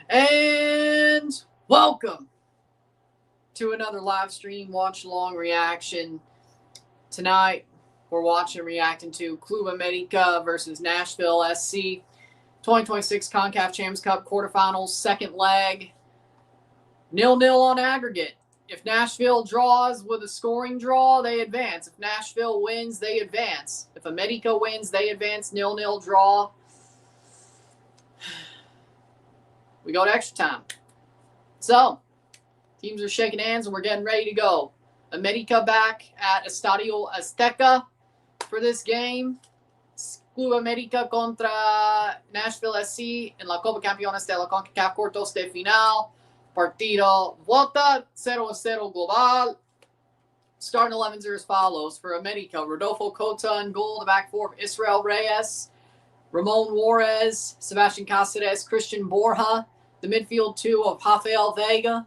And welcome to another live stream watch along reaction. Tonight, we're watching and reacting to Club América versus Nashville SC 2026 CONCACAF Champions Cup Quarterfinals, second leg, 0-0 on aggregate. If Nashville draws with a scoring draw, they advance. If Nashville wins, they advance. If América wins, they advance. 0-0 draw. We go to extra time. So, teams are shaking hands and we're getting ready to go. América back at Estadio Azteca for this game. Club América contra Nashville SC en la Copa Campeones de la CONCACAF Cuartos de Final. Partido Vuelta 0-0 global. Starting 11s are as follows. For América, Rodolfo Cota in goal. The back four of Israel Reyes, Ramon Juarez, Sebastian Cáceres, Christian Borja. The midfield two of Rafael Vega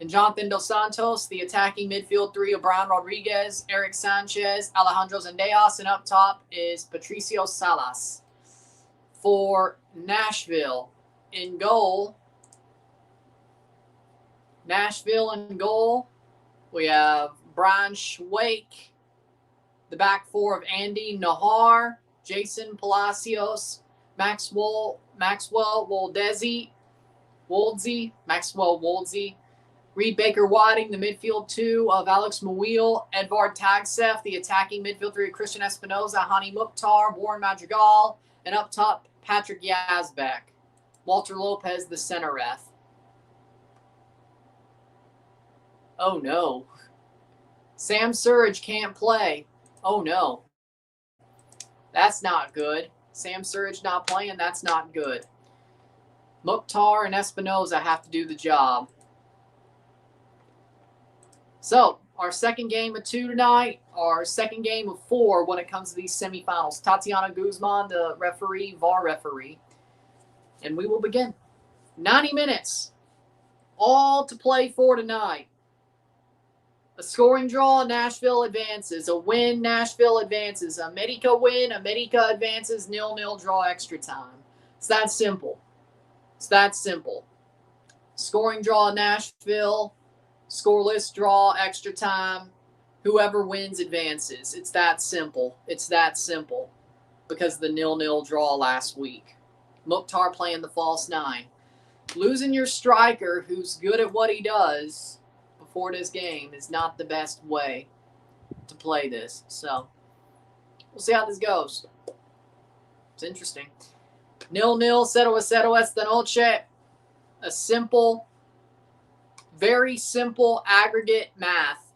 and Jonathan Dos Santos. The attacking midfield three of Brian Rodriguez, Eric Sanchez, Alejandro Zendejas. And up top is Patricio Salas. For Nashville in goal, we have Brian Schweik. The back four of Andy Nahar, Jason Palacios, Maxwell Woldzi, Reed Baker Whiting, the midfield two of Alex Mouil, Edvard Tagsef, the attacking midfield three of Christian Espinoza, Hani Mukhtar, Warren Madrigal, and up top, Patrick Yazbek. Walter Lopez, the center ref. Oh no. Sam Surridge can't play. Oh no. That's not good. Sam Surridge not playing, that's not good. Mukhtar and Espinoza have to do the job. So, our second game of two tonight, our second game of four when it comes to these semifinals. Tatiana Guzman, the referee, VAR referee. And we will begin. 90 minutes. All to play for tonight. A scoring draw, Nashville advances. A win, Nashville advances. América win, América advances. 0-0 draw, extra time. It's that simple. It's that simple. Scoring draw, Nashville. Scoreless draw, extra time. Whoever wins advances. It's that simple. It's that simple. Because of the 0-0 draw last week. Mukhtar playing the false nine. Losing your striker who's good at what he does before this game is not the best way to play this. So, we'll see how this goes. It's interesting. 0-0, 0-0 esta noche. A simple, very simple aggregate math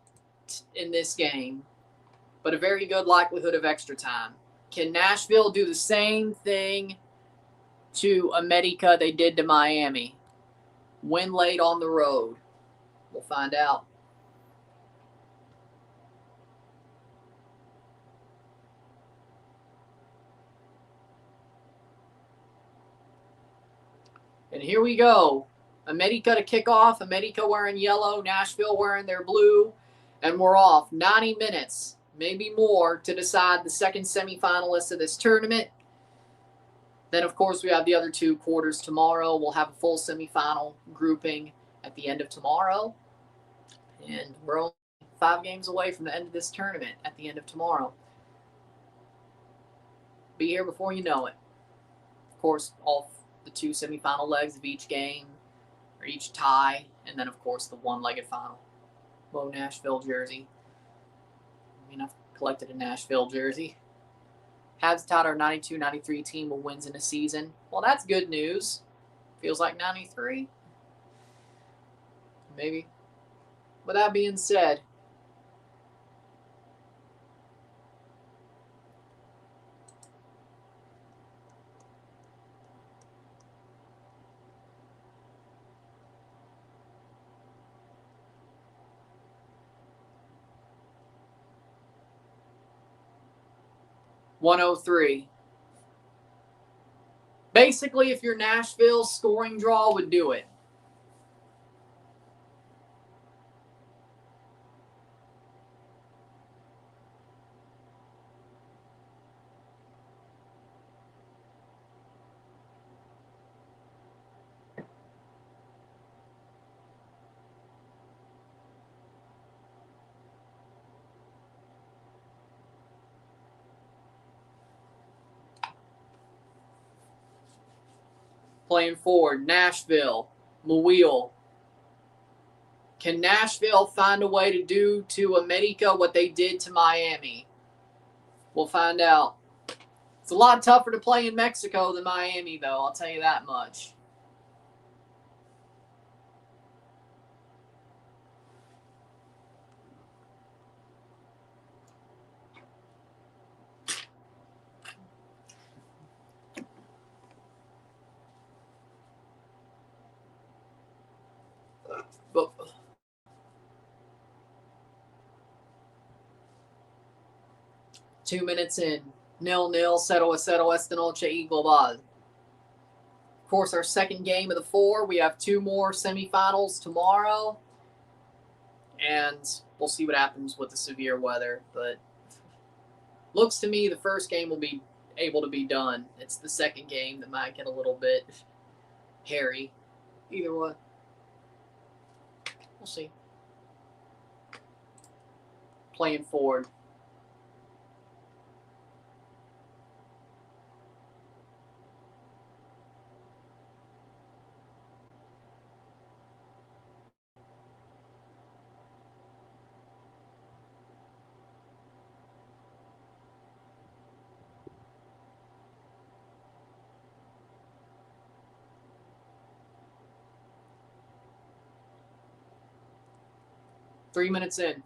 in this game, but a very good likelihood of extra time. Can Nashville do the same thing to América they did to Miami? Win late on the road. We'll find out. And here we go. América to kick off. América wearing yellow, Nashville wearing their blue, and we're off. 90 minutes, maybe more, to decide the second semifinalist of this tournament. Then, of course, we have the other two quarters tomorrow. We'll have a full semifinal grouping at the end of tomorrow. And we're only 5 games away from the end of this tournament at the end of tomorrow. Be here before you know it. Of course, all the 2 semifinal legs of each game, or each tie, and then, of course, the one-legged final. Whoa, Nashville jersey. I mean, I've collected a Nashville jersey. Habs tied our 92-93 team with wins in a season. Well, that's good news. Feels like 93. Maybe. With that being said, .103. Basically, if you're Nashville, scoring draw would do it. Playing forward, Nashville, McWhorter. Can Nashville find a way to do to America what they did to Miami? We'll find out. It's a lot tougher to play in Mexico than Miami, though. I'll tell you that much. But 2 minutes in. 0-0, 0-0 esta noche y global. Of course, our second game of the 4. We have 2 more semifinals tomorrow. And we'll see what happens with the severe weather. But looks to me the first game will be able to be done. It's the second game that might get a little bit hairy. Either way. We'll see. Playing forward. Three minutes in.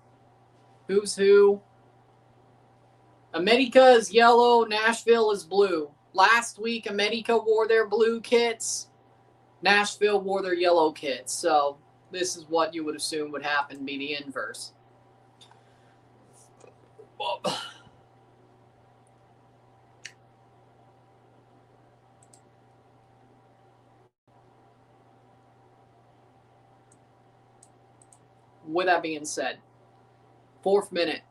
Who's who? America is yellow. Nashville is blue. Last week, America wore their blue kits. Nashville wore their yellow kits. So this is what you would assume would happen, be the inverse. With that being said, 4th minute.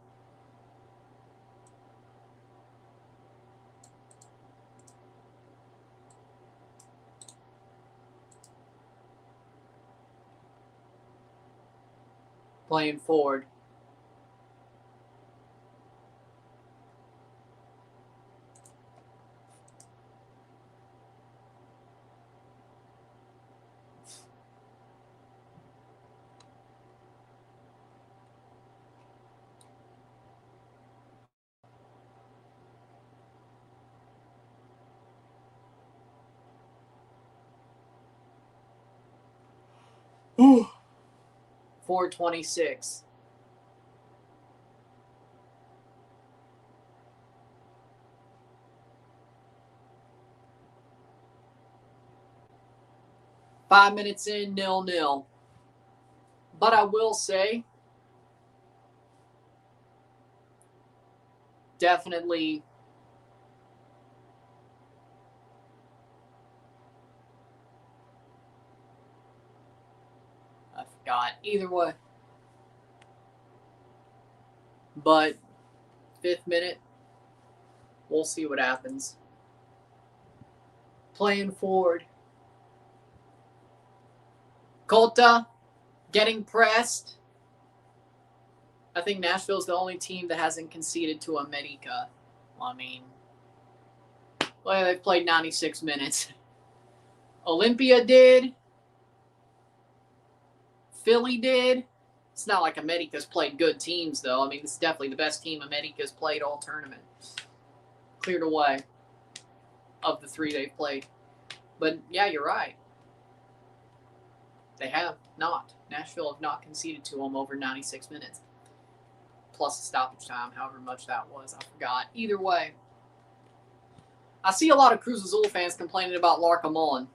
Playing forward. Ooh. 4:26. Five minutes in, 0-0. But I will say, definitely I forgot. Either way. But 5th minute, we'll see what happens. Playing forward. Cota getting pressed. I think Nashville's the only team that hasn't conceded to America. Well, I mean, well, they've played 96 minutes. Olympia did. Philly did. It's not like America's played good teams, though. I mean, this is definitely the best team America's played all tournament. Cleared away of the 3 they've played. But, yeah, you're right. They have not. Nashville have not conceded to them over 96 minutes. Plus a stoppage time, however much that was. I forgot. Either way, I see a lot of Cruz Azul fans complaining about Larcamon.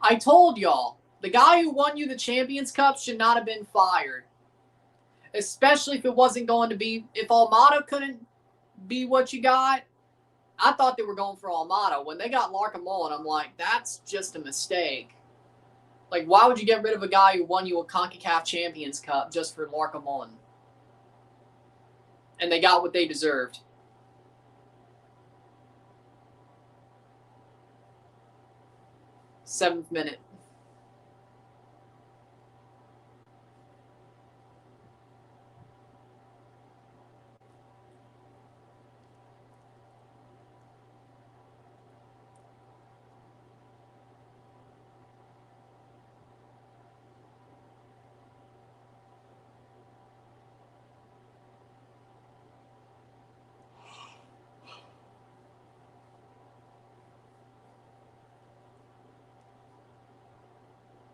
I told y'all, the guy who won you the Champions Cup should not have been fired. Especially if it wasn't going to be, if Almada couldn't be what you got. I thought they were going for Almada. When they got Larcamon, I'm like, that's just a mistake. Like, why would you get rid of a guy who won you a CONCACAF Champions Cup just for Larcamon? And they got what they deserved. Seventh minute.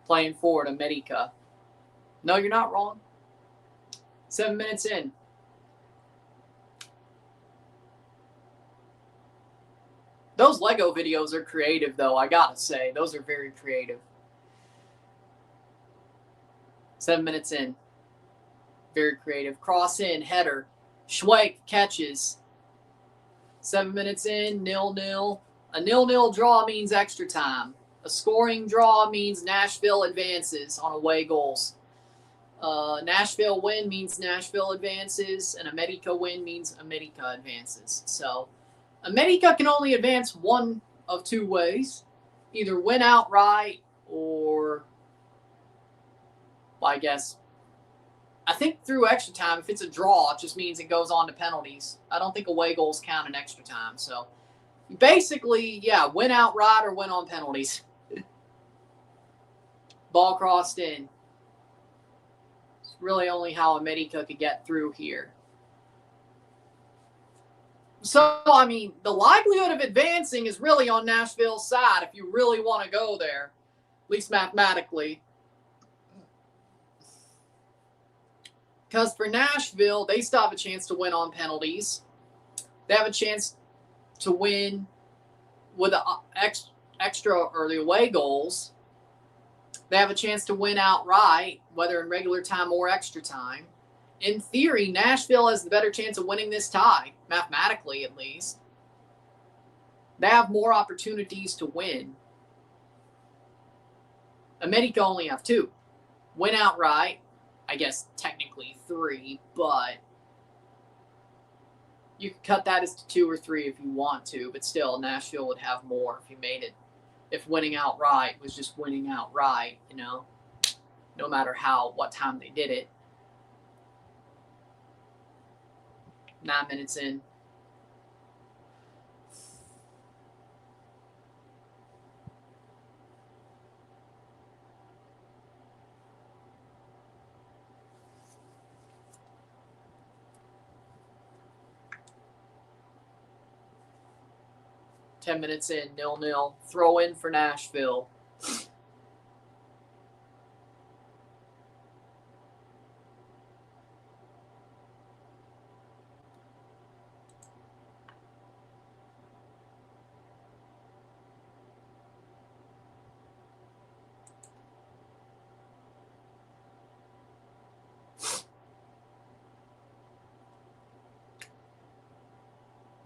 Playing forward, America. No, you're not wrong. 7 minutes in. Those Lego videos are creative, though, I gotta say. Those are very creative. 7 minutes in. Very creative. Cross in, header. Schweik catches. 7 minutes in, 0-0. A 0-0 draw means extra time. A scoring draw means Nashville advances on away goals. Nashville win means Nashville advances, and America win means America advances. So America can only advance one of two ways. Either win outright or, well, I think through extra time. If it's a draw, it just means it goes on to penalties. I don't think away goals count in extra time. So basically, yeah, win outright or win on penalties. Ball crossed in. It's really only how America could get through here. So, I mean, the likelihood of advancing is really on Nashville's side if you really want to go there, at least mathematically. Because for Nashville, they still have a chance to win on penalties. They have a chance to win with the extra or the away goals. They have a chance to win outright, whether in regular time or extra time. In theory, Nashville has the better chance of winning this tie, mathematically at least. They have more opportunities to win. America only have two. Win outright, I guess technically three, but you could cut that as to 2 or 3 if you want to, but still, Nashville would have more if you made it. If winning outright was just winning outright, no matter what time they did it. 9 minutes in. Ten minutes in, 0-0. Throw in for Nashville.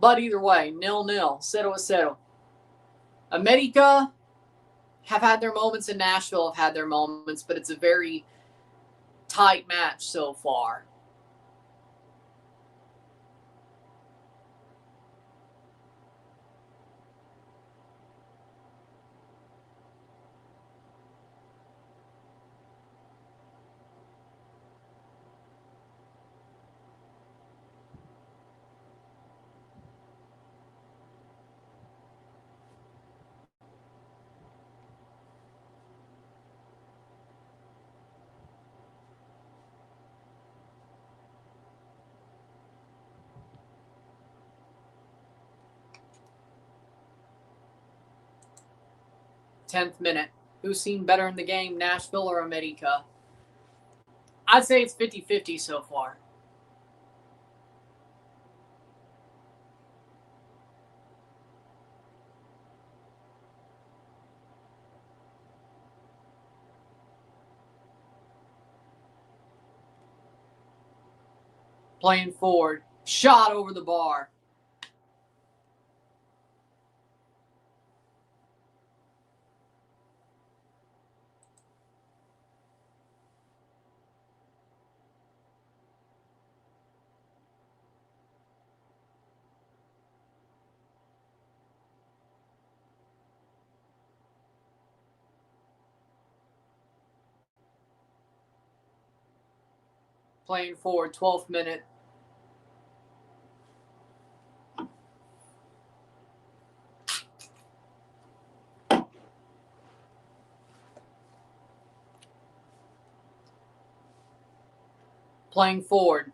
But either way, 0-0. 0-0. America have had their moments, and Nashville have had their moments, but it's a very tight match so far. Tenth minute. Who's seen better in the game, Nashville or America? I'd say it's 50-50 so far. Playing forward. Shot over the bar. Playing forward, 12th minute. Playing forward.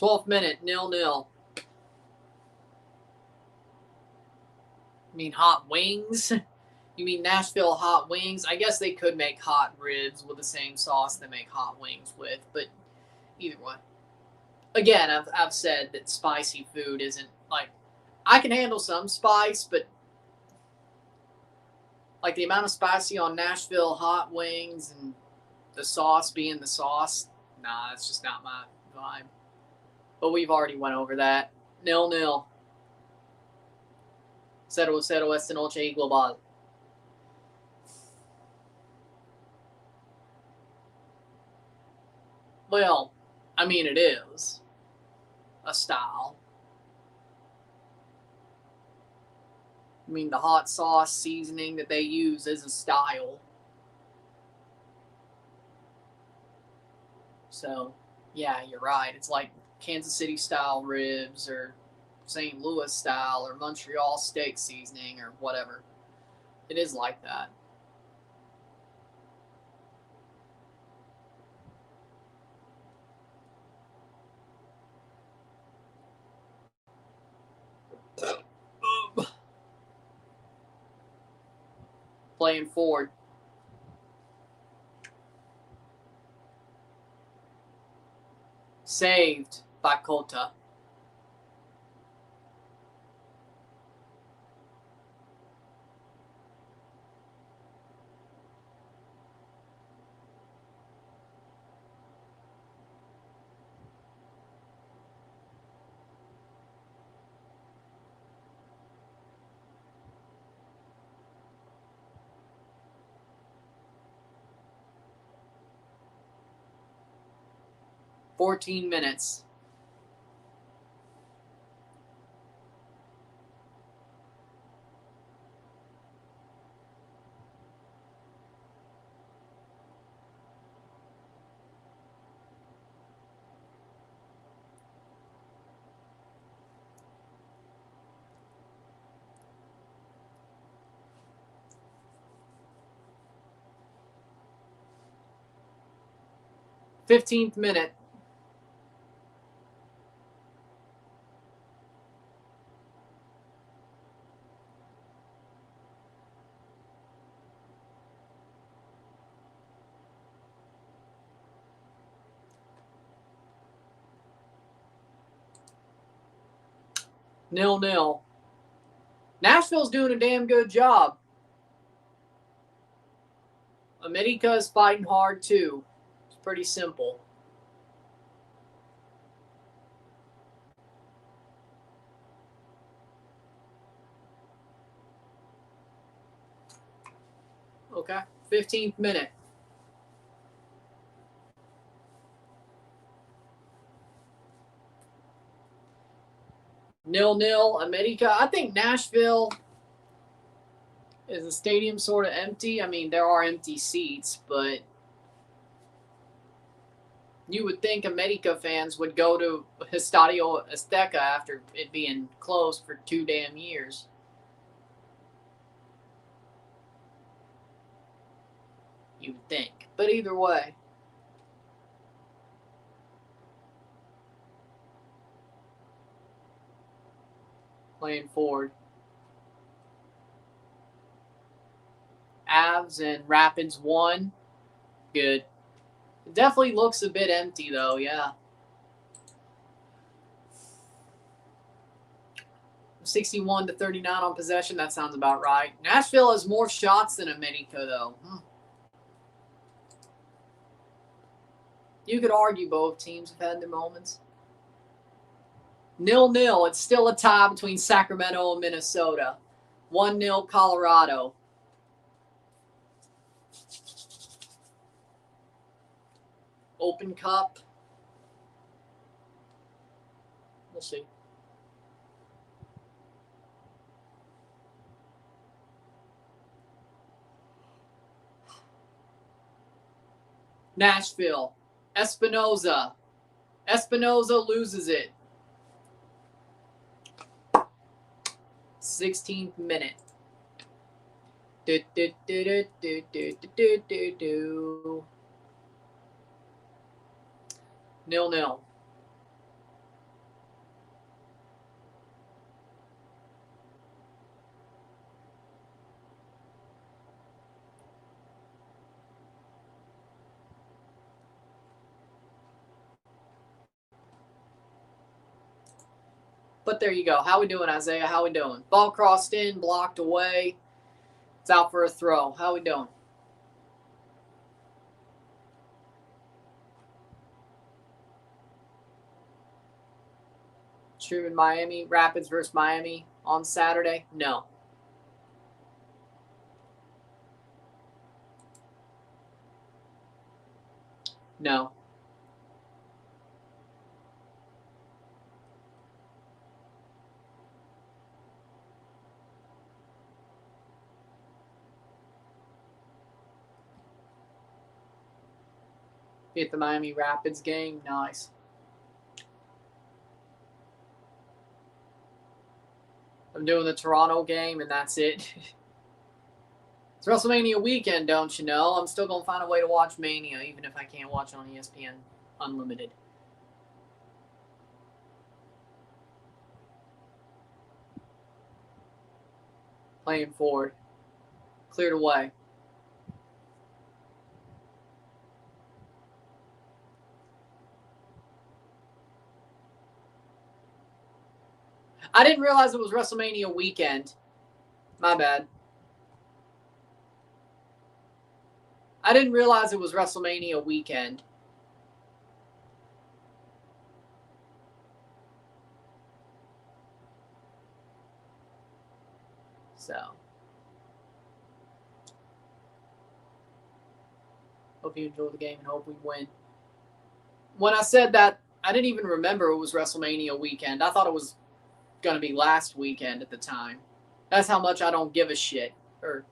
12th minute, 0-0. You mean hot wings? You mean Nashville hot wings? I guess they could make hot ribs with the same sauce they make hot wings with, but either way. Again, I've said that spicy food isn't like, I can handle some spice, but like the amount of spicy on Nashville hot wings and the sauce being the sauce, nah, it's just not my vibe. But we've already went over that. 0-0. 0-0 esta noche global. Well, I mean, it is a style. I mean, the hot sauce seasoning that they use is a style. So, yeah, you're right. It's like Kansas City style ribs or St. Louis style or Montreal steak seasoning or whatever. It is like that. Playing forward. Saved by Cota. $14 minutes. $15th minute. Nil nil. Nashville's doing a damn good job. America is fighting hard too. It's pretty simple. Okay. 15th minute. Nil nil. America. I think Nashville is the stadium sort of empty. I mean, there are empty seats, but you would think America fans would go to Estadio Azteca after it being closed for 2 damn years. You would think. But either way. Playing forward. Avs and Rapids 1. Good. It definitely looks a bit empty, though, yeah. 61-39 on possession. That sounds about right. Nashville has more shots than America, though. You could argue both teams have had their moments. 0-0. It's still a tie between Sacramento and Minnesota. 1-0 Colorado. Open Cup. We'll see. Nashville. Espinoza. Espinoza loses it. 16th minute. 0-0. But there you go. How we doing, Isaiah? How we doing? Ball crossed in, blocked away. It's out for a throw. How we doing? Truman, Miami, Rapids versus Miami on Saturday? No. No. Be at the Miami Rapids game? Nice. I'm doing the Toronto game, and that's it. It's WrestleMania weekend, don't you know? I'm still going to find a way to watch Mania, even if I can't watch it on ESPN Unlimited. Playing forward. Cleared away. I didn't realize it was WrestleMania weekend. My bad. I didn't realize it was WrestleMania weekend. So. Hope you enjoy the game and hope we win. When I said that, I didn't even remember it was WrestleMania weekend. I thought it was going to be last weekend at the time. That's how much I don't give a shit. Or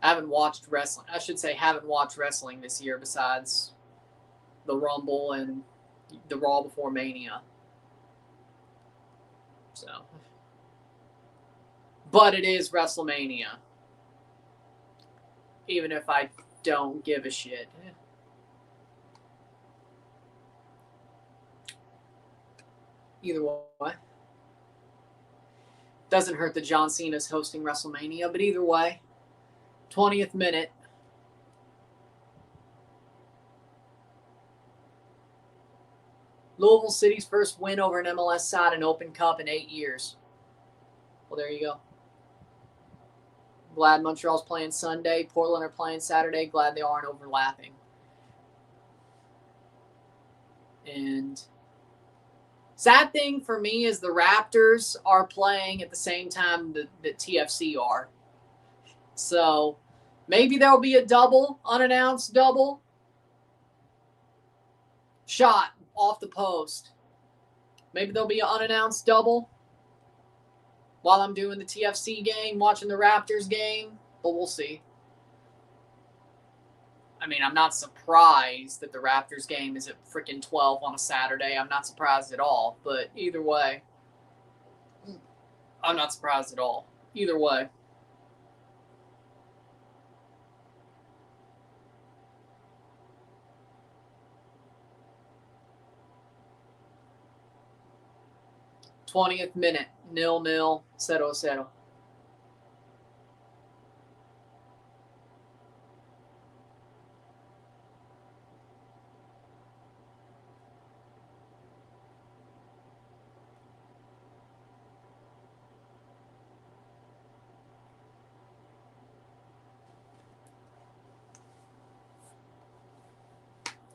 I haven't watched wrestling. I should say haven't watched wrestling this year besides the Rumble and the Raw before Mania. So. But it is WrestleMania. Even if I don't give a shit. Either way. Doesn't hurt that John Cena's hosting WrestleMania, but either way. 20th minute. Louisville City's first win over an MLS side in Open Cup in 8 years. Well, there you go. Glad Montreal's playing Sunday. Portland are playing Saturday. Glad they aren't overlapping. And sad thing for me is the Raptors are playing at the same time that TFC are. So maybe there'll be a double, unannounced double. Shot off the post. Maybe there'll be an unannounced double while I'm doing the TFC game, watching the Raptors game, but we'll see. I mean, I'm not surprised that the Raptors game is at freaking 12 on a Saturday. I'm not surprised at all, but either way, I'm not surprised at all. Either way. '20th minute, 0-0, 0-0.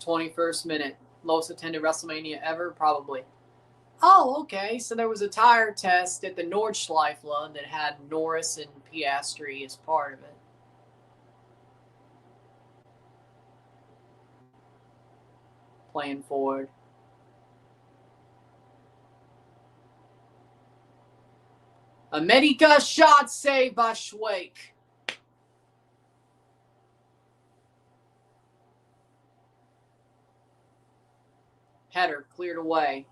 '21st minute, lowest attended WrestleMania ever, probably. Oh, okay. So there was a tire test at the Nordschleife that had Norris and Piastri as part of it. Playing forward. America shot saved by Schweik. Header cleared away.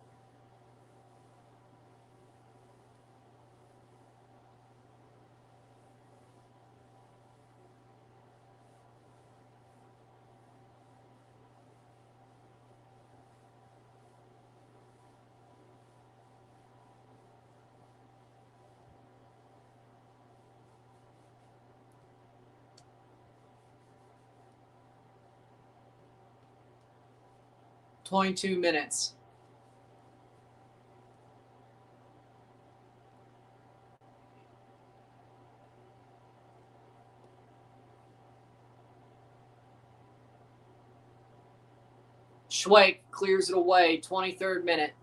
.22 minutes. Schweik clears it away, 23rd minute.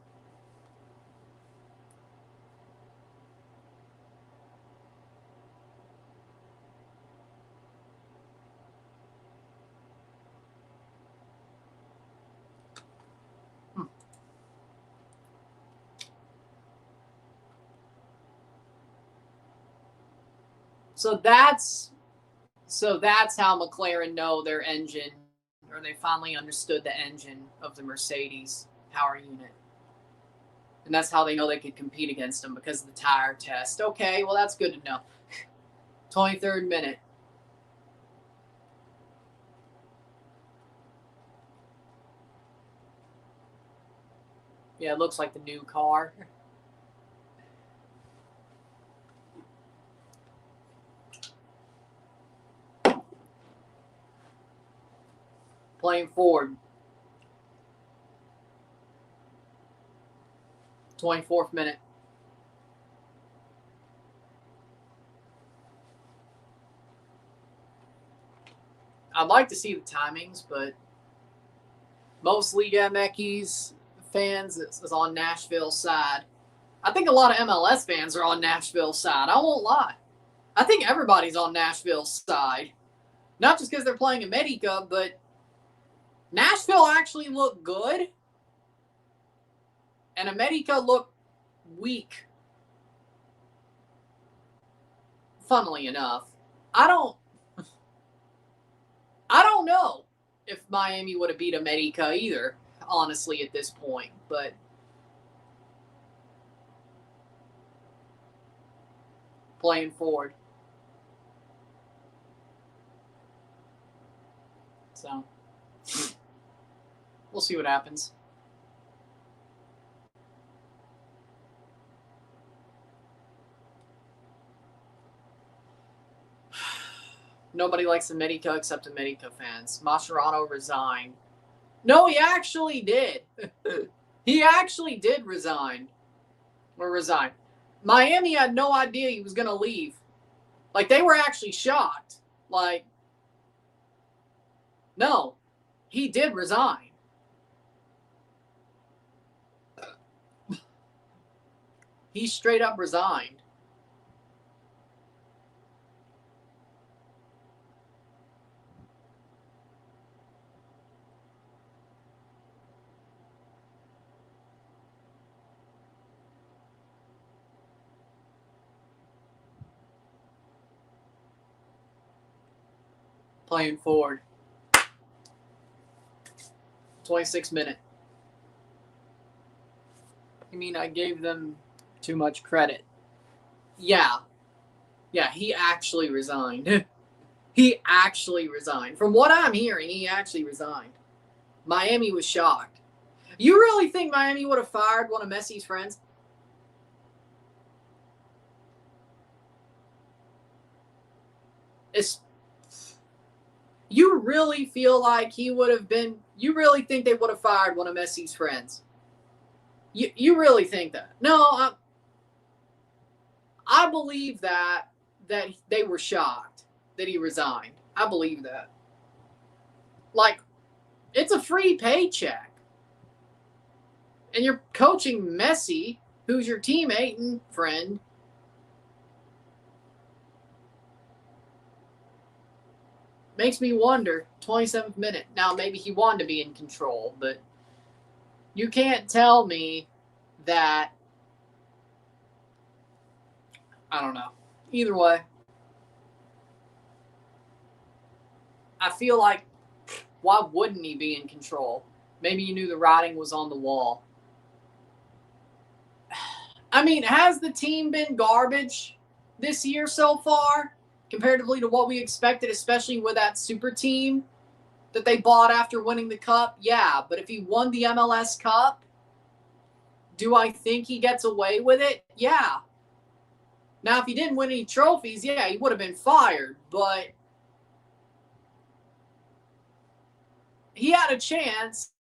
So that's how McLaren know their engine, or they finally understood the engine of the Mercedes power unit. And that's how they know they could compete against them, because of the tire test. Okay, well, that's good to know. 23rd minute. Yeah, it looks like the new car. Playing forward. 24th minute. I'd like to see the timings, but most Liga MX fans is on Nashville side. I think a lot of MLS fans are on Nashville side. I won't lie. I think everybody's on Nashville side. Not just because they're playing América, but Nashville actually looked good, and América looked weak. Funnily enough, I don't know if Miami would have beat América either, honestly, at this point. But playing forward. So we'll see what happens. Nobody likes América except América fans. Mascherano resigned. No, he actually did. He actually did resign. Or resign. Miami had no idea he was going to leave. Like, they were actually shocked. Like, no, he did resign. He straight up resigned. Playing forward. 26th minute. You mean I gave them too much credit? Yeah. Yeah, he actually resigned. He actually resigned. From what I'm hearing, he actually resigned. Miami was shocked. You really think Miami would have fired one of Messi's friends? You really feel like he would have been... You really think they would have fired one of Messi's friends? You really think that? No, I believe that they were shocked that he resigned. I believe that. Like, it's a free paycheck. And you're coaching Messi, who's your teammate and friend. Makes me wonder, 27th minute. Now, maybe he wanted to be in control, but you can't tell me that... I don't know. Either way, I feel like, why wouldn't he be in control? Maybe you knew the writing was on the wall. I mean, has the team been garbage this year so far, comparatively to what we expected, especially with that super team that they bought after winning the Cup? Yeah, but if he won the MLS Cup, do I think he gets away with it? Yeah. Now, if he didn't win any trophies, yeah, he would have been fired, but he had a chance.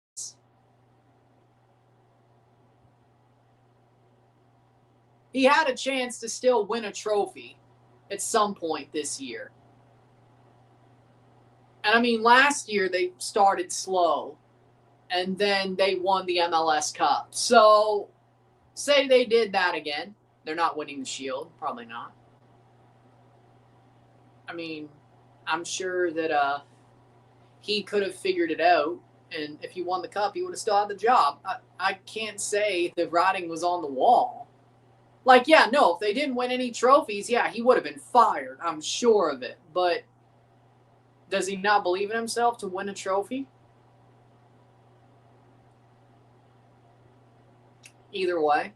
He had a chance to still win a trophy at some point this year. And I mean, last year they started slow. and then they won the MLS Cup. So, say they did that again. They're not winning the Shield. Probably not. I mean, I'm sure that he could have figured it out. And if he won the Cup, he would have still had the job. I can't say the writing was on the wall. Like, yeah, no, if they didn't win any trophies, yeah, he would have been fired. I'm sure of it. But does he not believe in himself to win a trophy? Either way.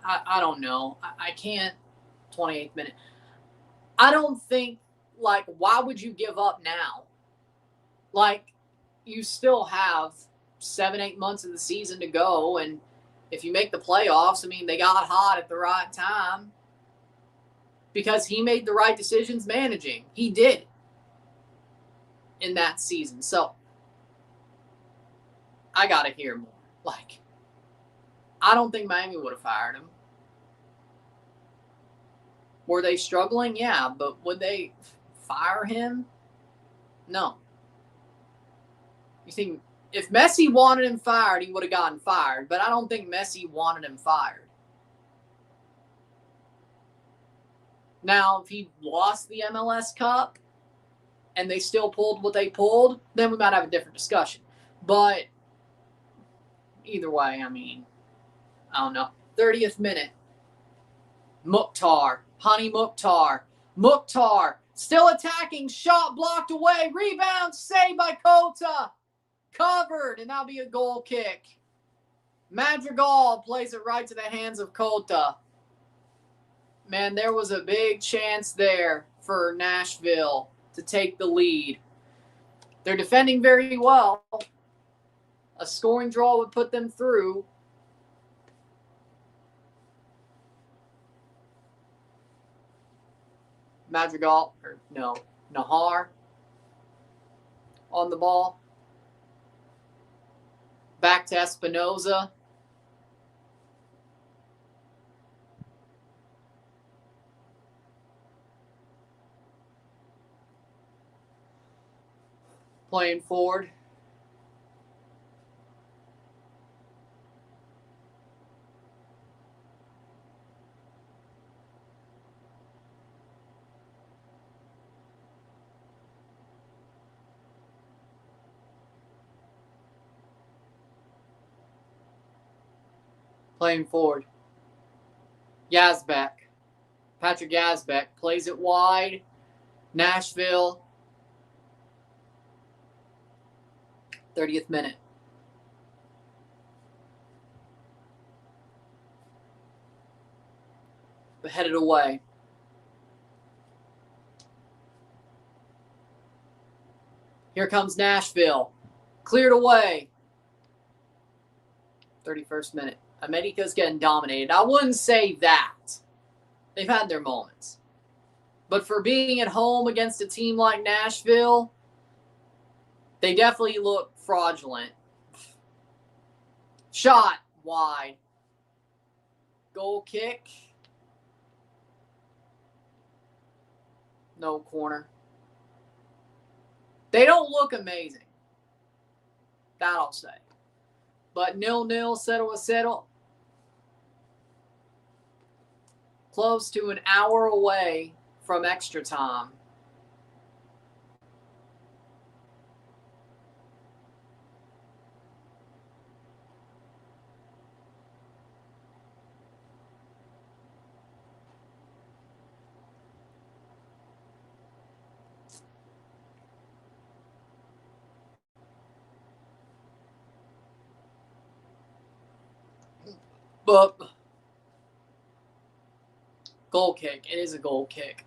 I don't know. I can't. 28th minute. I don't think, like, why would you give up now? Like, you still have 7-8 months of the season to go, and if you make the playoffs, I mean, they got hot at the right time because he made the right decisions managing. He did in that season. So I got to hear more. Like, I don't think Miami would have fired him. Were they struggling? Yeah, but would they fire him? No. You think if Messi wanted him fired, he would have gotten fired, but I don't think Messi wanted him fired. Now, if he lost the MLS Cup and they still pulled what they pulled, then we might have a different discussion. But either way, I mean, I don't know. 30th minute. Honey Mukhtar. Mukhtar still attacking. Shot blocked away. Rebound saved by Kota. Covered, and that'll be a goal kick. Madrigal plays it right to the hands of Kota. Man, there was a big chance there for Nashville to take the lead. They're defending very well. A scoring draw would put them through. Nahar on the ball. Back to Espinoza. Playing forward. Playing forward. Yazbek. Patrick Yazbek plays it wide. Nashville. 30th minute. But headed away. Here comes Nashville. Cleared away. 31st minute. America's getting dominated. I wouldn't say that. They've had their moments. But for being at home against a team like Nashville, they definitely look fraudulent. Shot wide. Goal kick. No corner. They don't look amazing. That I'll say. But 0-0, 0-0. Close to an hour away from extra time. But goal kick. It is a goal kick.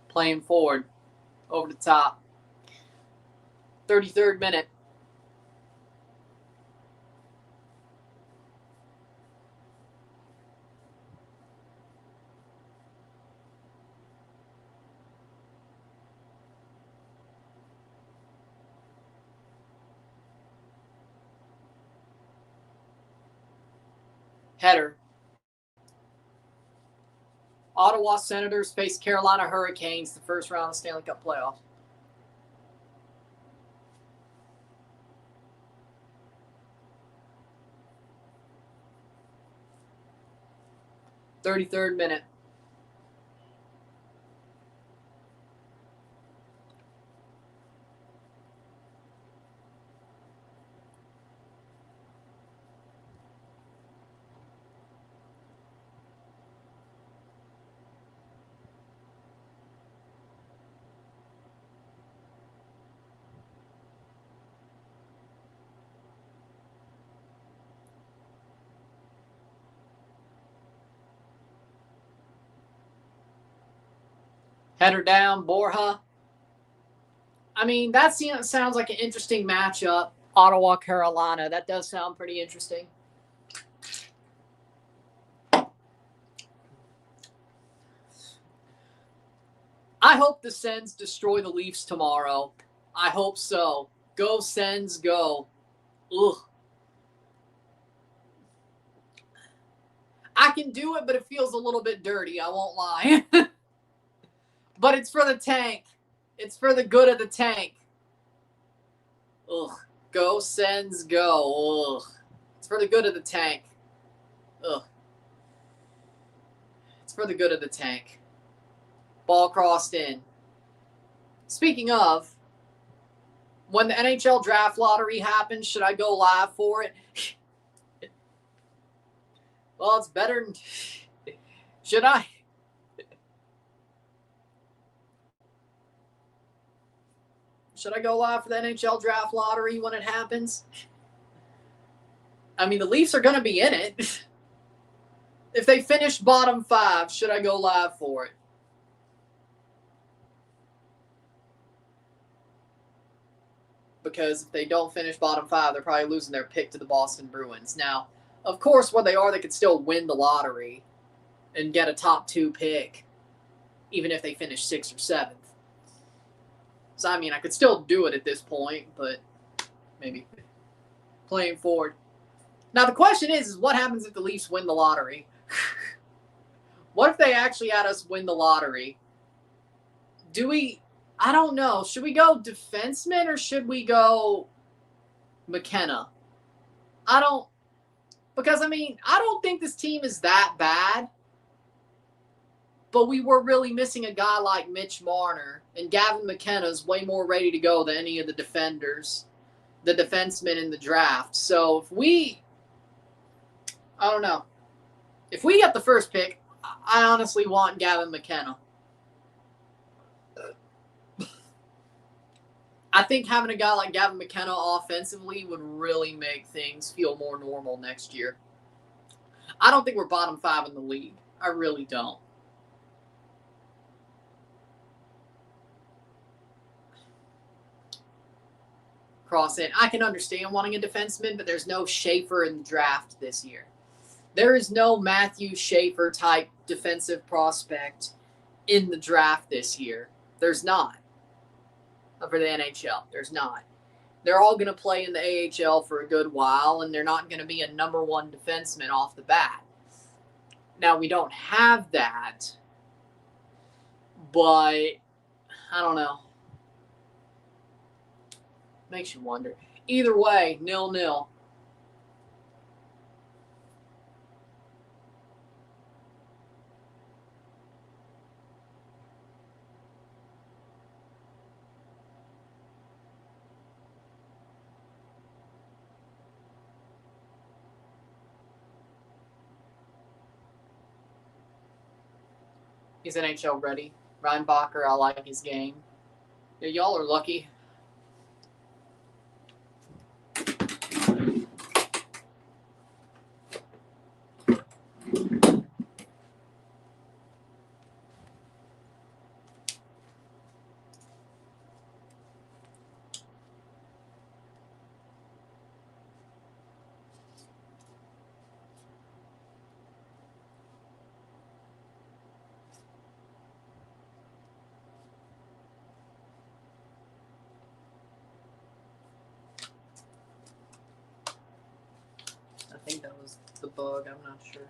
Playing forward. Over the top. 33rd minute. Header. Ottawa Senators face Carolina Hurricanes the first round of the Stanley Cup playoffs. Third minute. Header down, Borja. I mean, that sounds like an interesting matchup. Ottawa, Carolina. That does sound pretty interesting. I hope the Sens destroy the Leafs tomorrow. I hope so. Go Sens, go. Ugh. I can do it, but it feels a little bit dirty. I won't lie. But it's for the tank. It's for the good of the tank. Ugh. Go Sens, go. Ugh. It's for the good of the tank. Ugh. It's for the good of the tank. Ball crossed in. Speaking of, when the NHL draft lottery happens, should I go live for it? Well, it's better. Should I? Should I go live for the NHL draft lottery when it happens? I mean, the Leafs are going to be in it. If they finish bottom 5, should I go live for it? Because if they don't finish bottom 5, they're probably losing their pick to the Boston Bruins. Now, of course, what they are, they could still win the lottery and get a top 2 pick, even if they finish 6th or 7th. So, I mean, I could still do it at this point, but maybe playing forward. Now, the question is what happens if the Leafs win the lottery? What if they actually had us win the lottery? I don't know. Should we go defenseman or should we go McKenna? Because, I mean, I don't think this team is that bad. But we were really missing a guy like Mitch Marner. And Gavin McKenna's way more ready to go than any of the defenders, the defensemen in the draft. So I don't know. If we get the first pick, I honestly want Gavin McKenna. I think having a guy like Gavin McKenna offensively would really make things feel more normal next year. I don't think we're bottom 5 in the league. I really don't. Cross in. I can understand wanting a defenseman, but there's no Schaefer in the draft this year. There is no Matthew Schaefer type defensive prospect in the draft this year. There's not. For the NHL. There's not. They're all going to play in the AHL for a good while, and they're not going to be a number 1 defenseman off the bat. Now, we don't have that, but I don't know. Makes you wonder. Either way, 0-0. He's NHL ready. Reinbacher, I like his game. Yeah, y'all are lucky. the bug. I'm not sure.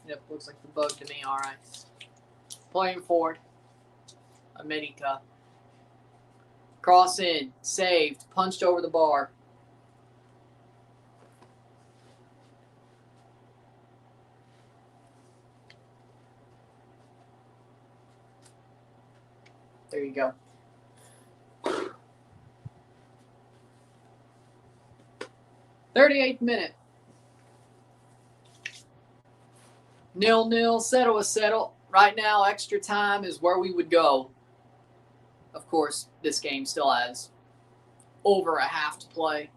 Yep, looks like the bug to me. All right. Playing forward. América. Cross in. Saved. Punched over the bar. There you go. .38th minute. 0-0. Settle is settle. Right now, extra time is where we would go. Of course, this game still has over a half to play.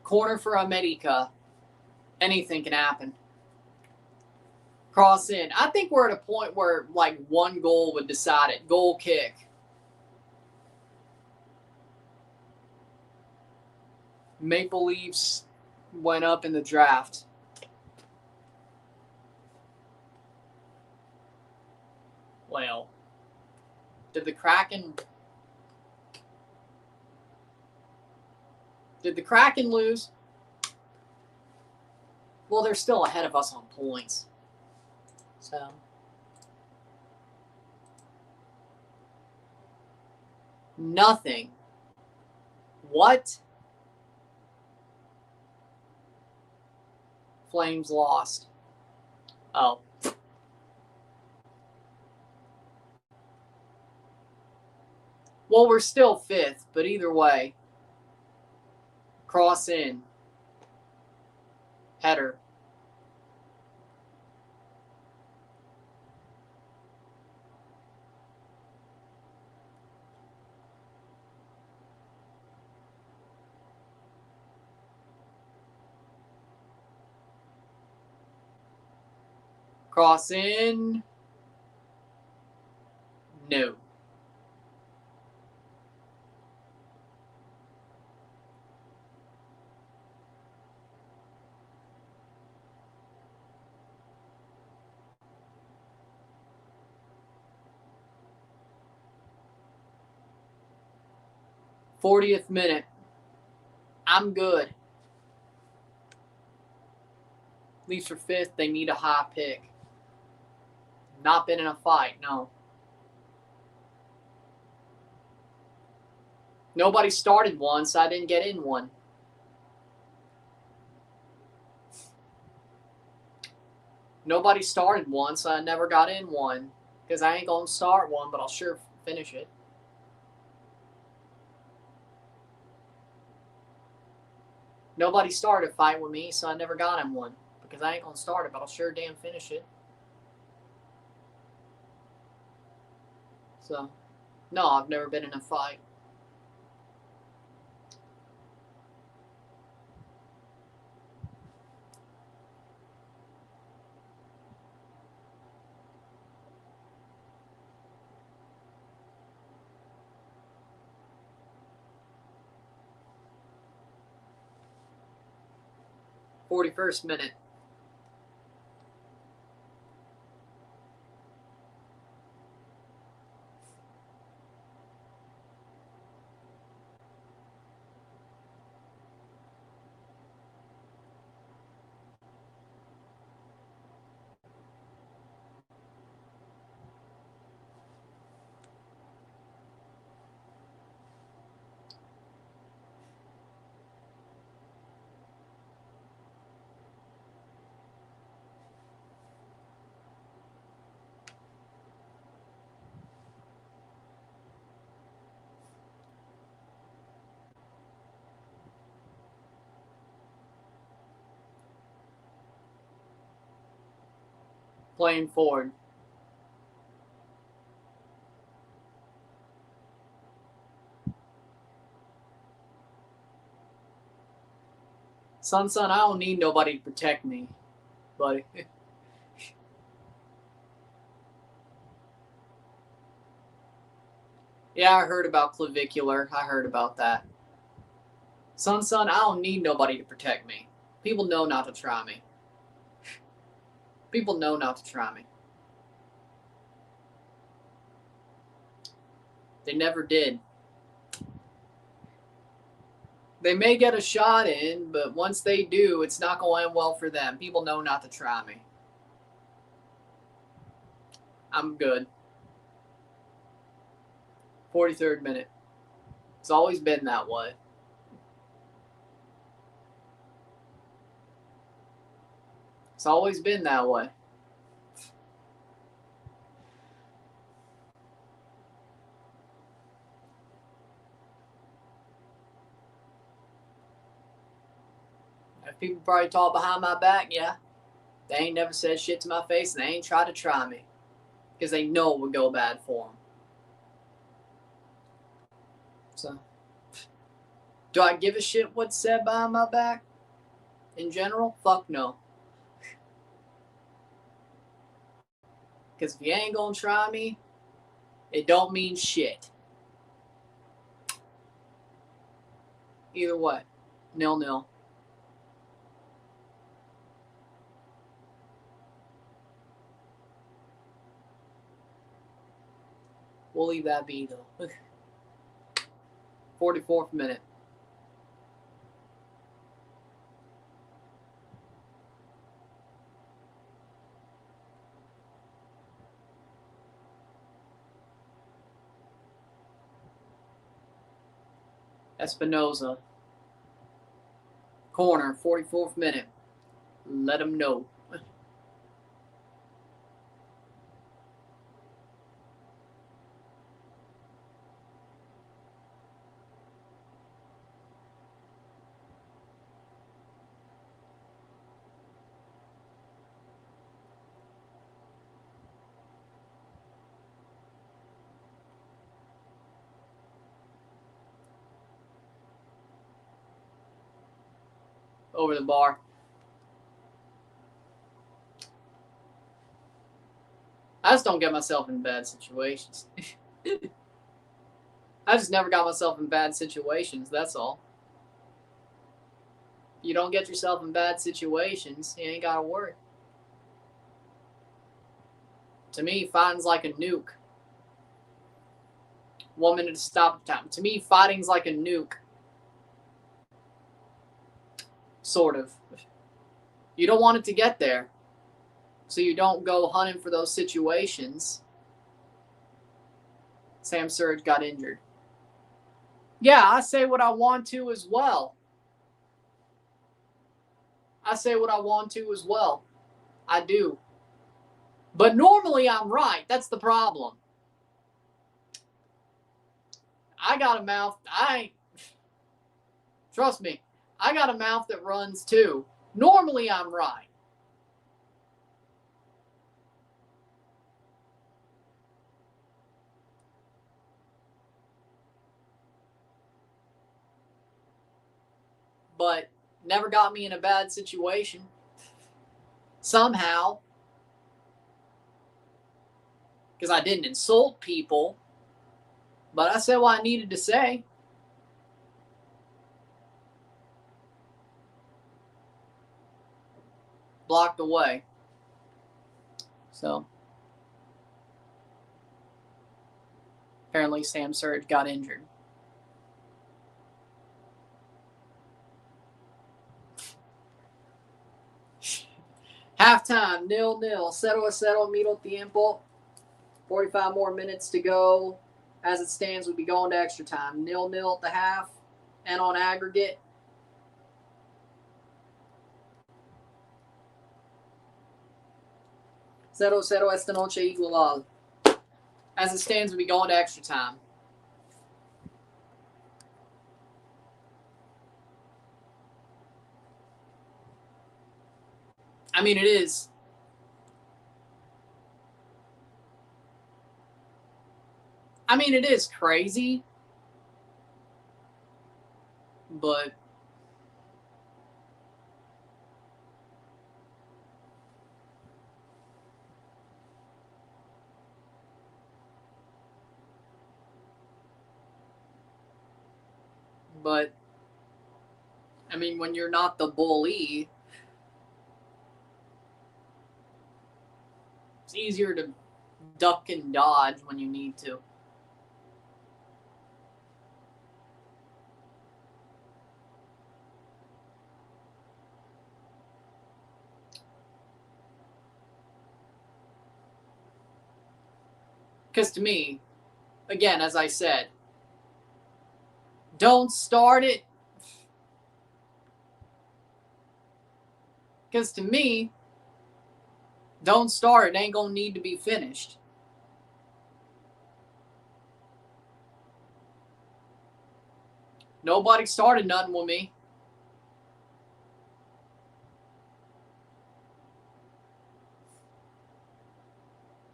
Corner for América. Anything can happen. Cross in. I think we're at a point where like one goal would decide it. Goal kick. Maple Leafs went up in the draft. Well, did the Kraken lose? Well, they're still ahead of us on points. So, nothing. What? Flames lost. Oh. Well, we're still fifth, but either way. Cross in. Header. Cross in. No. .40th minute. I'm good. Leafs are fifth. They need a high pick. Not been in a fight, no. Nobody started one, so I didn't get in one. Nobody started one, so I never got in one. Because I ain't going to start one, but I'll sure finish it. Nobody started a fight with me, so I never got in one. Because I ain't going to start it, but I'll sure damn finish it. So, no, I've never been in a fight. .41st minute. Playing forward. Son, I don't need nobody to protect me, buddy. Yeah, I heard about clavicular. I heard about that. Son, I don't need nobody to protect me. People know not to try me. People know not to try me. They never did. They may get a shot in, but once they do, it's not going to end well for them. People know not to try me. I'm good. 43rd minute. It's always been that way. It's always been that way. If people probably talk behind my back, yeah. They ain't never said shit to my face, and they ain't tried to try me. Because they know it would go bad for them. So, do I give a shit what's said behind my back? In general? Fuck no. Because if you ain't gonna try me, it don't mean shit. Either way, 0-0. We'll leave that be, though. 44th minute. Espinoza. Corner, 44th minute. Let him know. Over the bar. I just don't get myself in bad situations. I just never got myself in bad situations, that's all. You don't get yourself in bad situations, you ain't gotta worry. To me, fighting's like a nuke. 1 minute to stop time. To me, fighting's like a nuke. Sort of. You don't want it to get there. So you don't go hunting for those situations. Sam Surge got injured. Yeah, I say what I want to as well. I say what I want to as well. I do. But normally I'm right. That's the problem. I got a mouth. Trust me, I got a mouth that runs too. Normally I'm right. But never got me in a bad situation. Somehow. Because I didn't insult people. But I said what I needed to say. Blocked away. So. Apparently Sam Surge got injured. Halftime, 0-0. 0-0, middle tiempo. 45 more minutes to go. As it stands, we'll be going to extra time. 0-0 at the half and on aggregate. Esta noche igualado. As it stands, we'll be going to extra time. I mean, it is. I mean, it is crazy. But I mean, when you're not the bully, it's easier to duck and dodge when you need to. Because to me, again, as I said, don't start it. Because to me, don't start it ain't going to need to be finished. Nobody started nothing with me.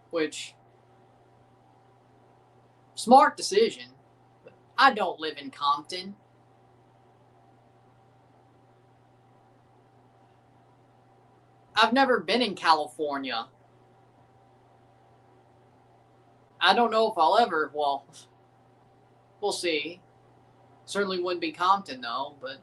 Which, smart decision. But I don't live in Compton. I've never been in California. I don't know if I'll ever, well, we'll see. Certainly wouldn't be Compton, though, but.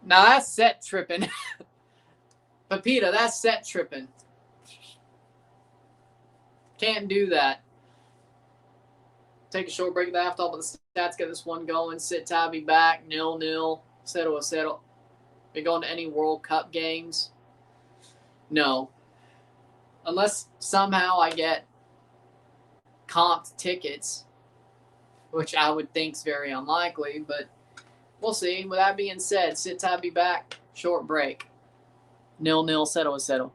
Now that's set tripping. Pepita, that's set tripping. Can't do that. Take a short break at the half, talk about the stats, get this one going. Sit tight, be back. 0-0. Settle. Been going to any World Cup games? No. Unless somehow I get comped tickets, which I would think is very unlikely, but we'll see. With that being said, sit tight, be back. Short break. 0-0, settle.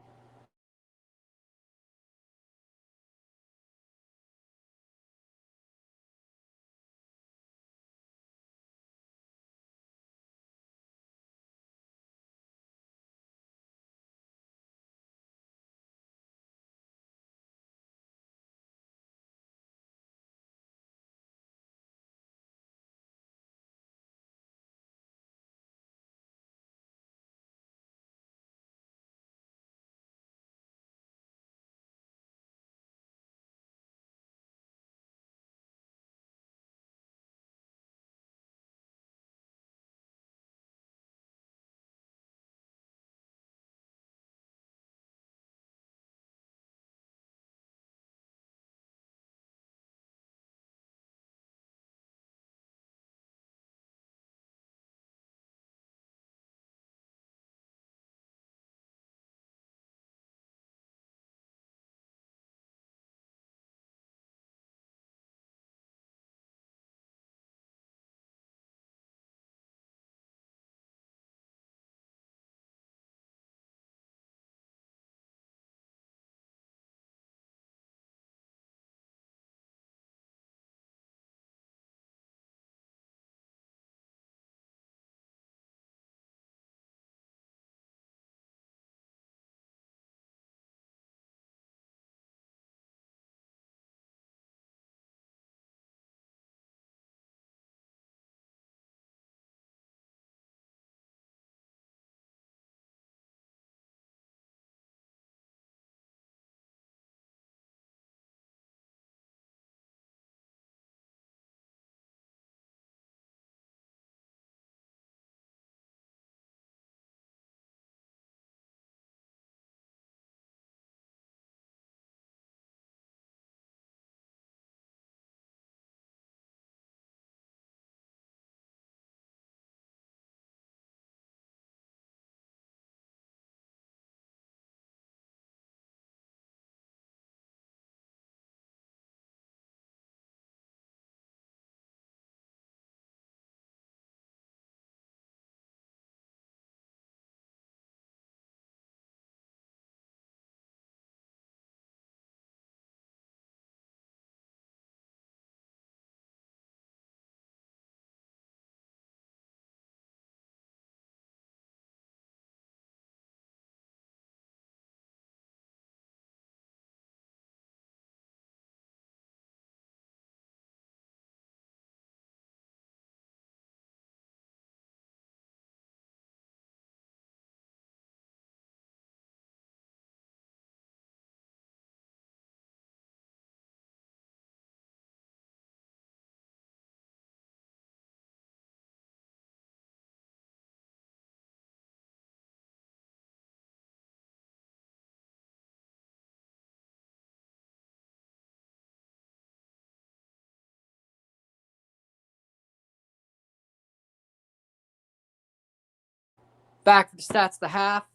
Back for the stats of the half.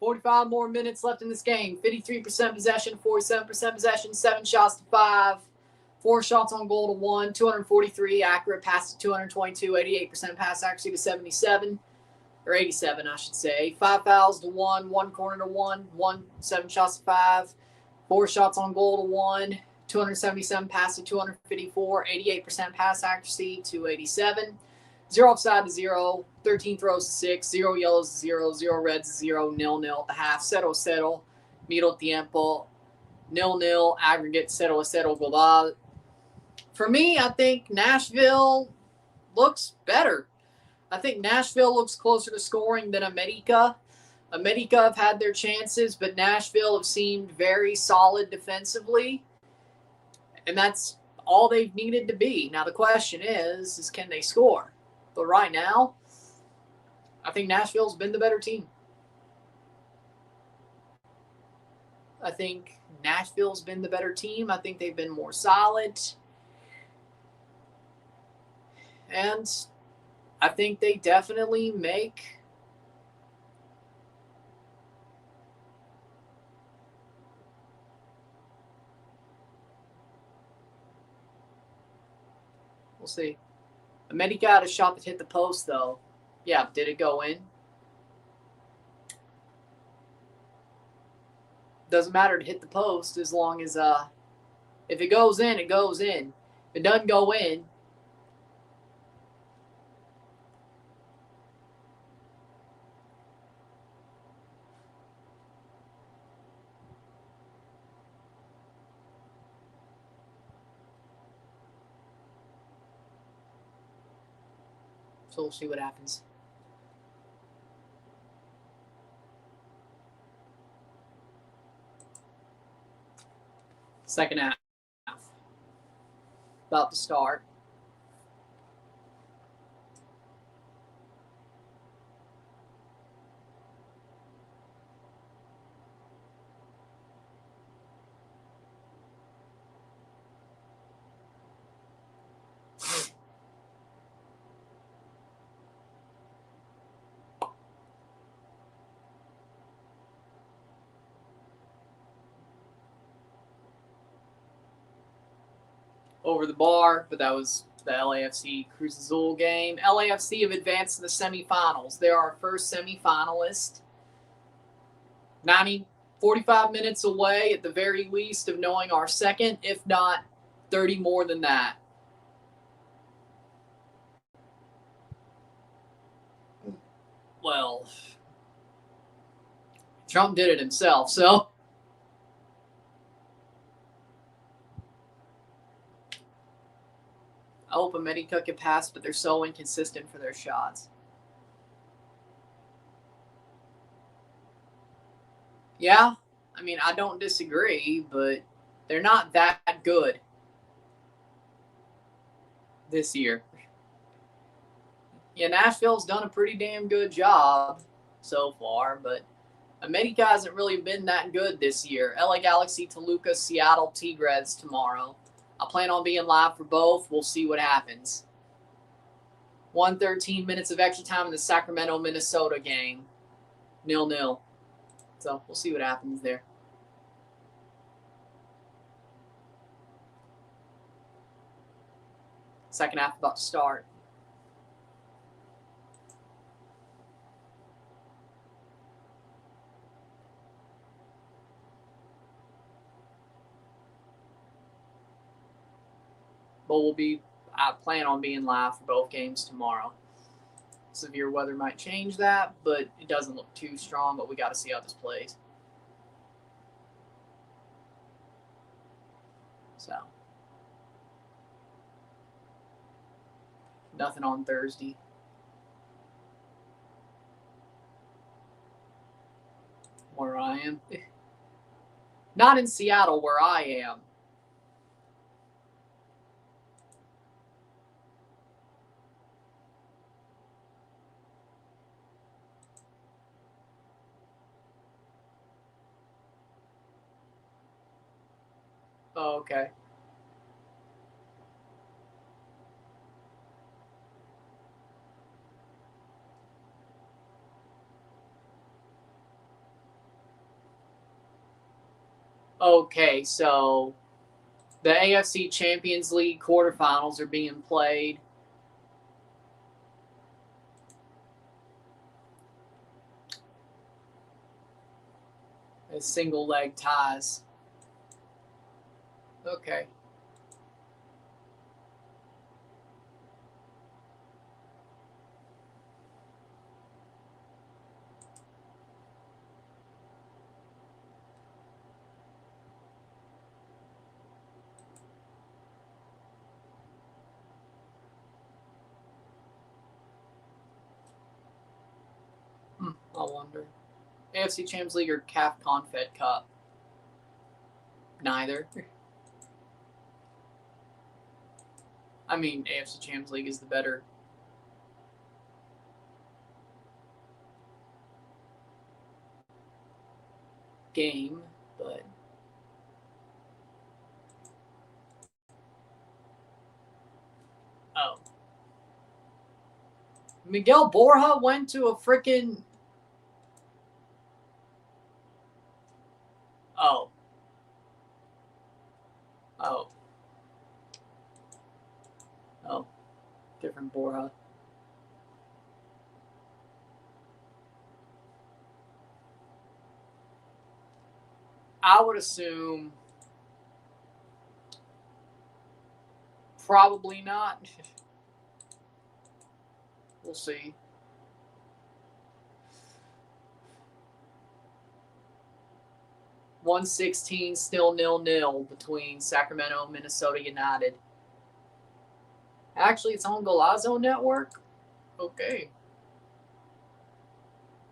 45 more minutes left in this game. 53% possession, 47% possession, 7 shots to 5, 4 shots on goal to 1, 243 accurate passes to 222, 88% pass accuracy to 77, or 87, I should say. 5 fouls to 1, 1 corner to 1, 7 shots to 5, 4 shots on goal to 1, 277 passes to 254, 88% pass accuracy to 87. 0 offside to 0, 13 throws to 6, 0 yellows to 0, 0 reds to 0, 0-0 at the half, 0-0, middle tiempo, 0-0, aggregate, 0-0 global. For me, I think Nashville looks better. I think Nashville looks closer to scoring than América. América have had their chances, but Nashville have seemed very solid defensively, and that's all they've needed to be. Now the question is can they score? But right now, I think Nashville's been the better team. I think Nashville's been the better team. I think they've been more solid. And I think they definitely make we'll see. América had a shot that hit the post, though. Yeah, did it go in? Doesn't matter to hit the post as long as if it goes in, it goes in. If it doesn't go in, so we'll see what happens. Second half. About to start. Over the bar, but that was the LAFC Cruz Azul game. LAFC have advanced to the semifinals. They're our first semifinalist. 45 minutes away at the very least of knowing our second, if not 30 more than that. Well, Trump did it himself, so I hope América can pass, but they're so inconsistent for their shots. Yeah, I mean, I don't disagree, but they're not that good this year. Yeah, Nashville's done a pretty damn good job so far, but América hasn't really been that good this year. LA Galaxy, Toluca, Seattle, Tigres tomorrow. I plan on being live for both. We'll see what happens. 113 minutes of extra time in the Sacramento, Minnesota game. 0-0. So we'll see what happens there. Second half about to start. But I plan on being live for both games tomorrow. Severe weather might change that, but it doesn't look too strong, but we got to see how this plays. So, nothing on Thursday. Where I am. Not in Seattle, where I am. Oh, okay. Okay, so the AFC Champions League quarterfinals are being played. As single leg ties. Okay. I wonder. AFC Champions League or CAF Confed Cup? Neither. I mean, AFC Champions League is the better game, but oh. Miguel Borja went to a freaking oh. Oh. Oh. Different Borja. I would assume probably not. We'll see. $1:16 still 0-0 between Sacramento and Minnesota United. Actually, it's on Golazo Network. Okay.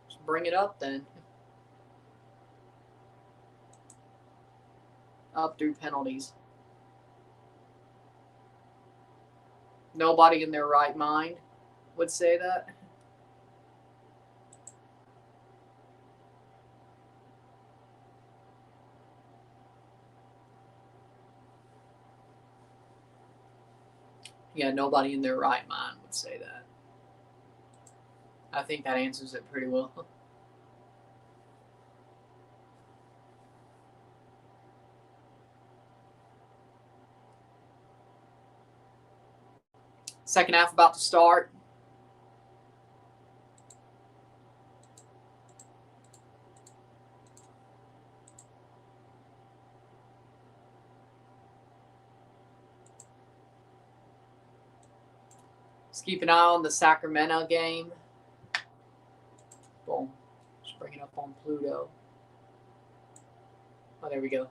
Just bring it up then. Up through penalties. Nobody in their right mind would say that. Yeah, nobody in their right mind would say that. I think that answers it pretty well. Second half about to start. Let's keep an eye on the Sacramento game. Boom. Just bring it up on Pluto. Oh, there we go.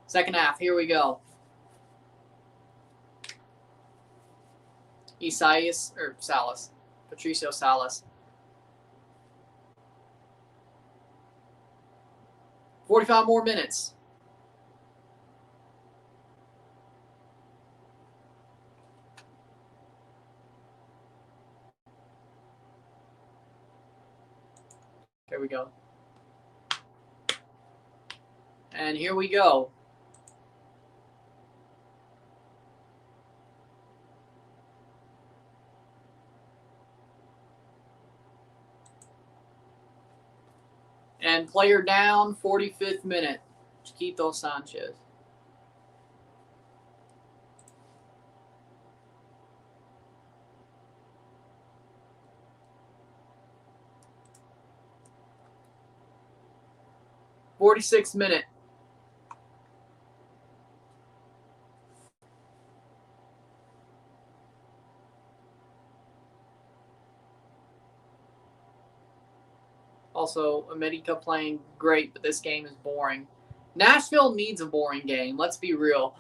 Second half. Here we go. Salas. Patricio Salas. 45 more minutes. There we go. And here we go. And player down, 45th minute. Chiquito Sanchez. '46th minute. Also, America playing great, but this game is boring. Nashville needs a boring game. Let's be real.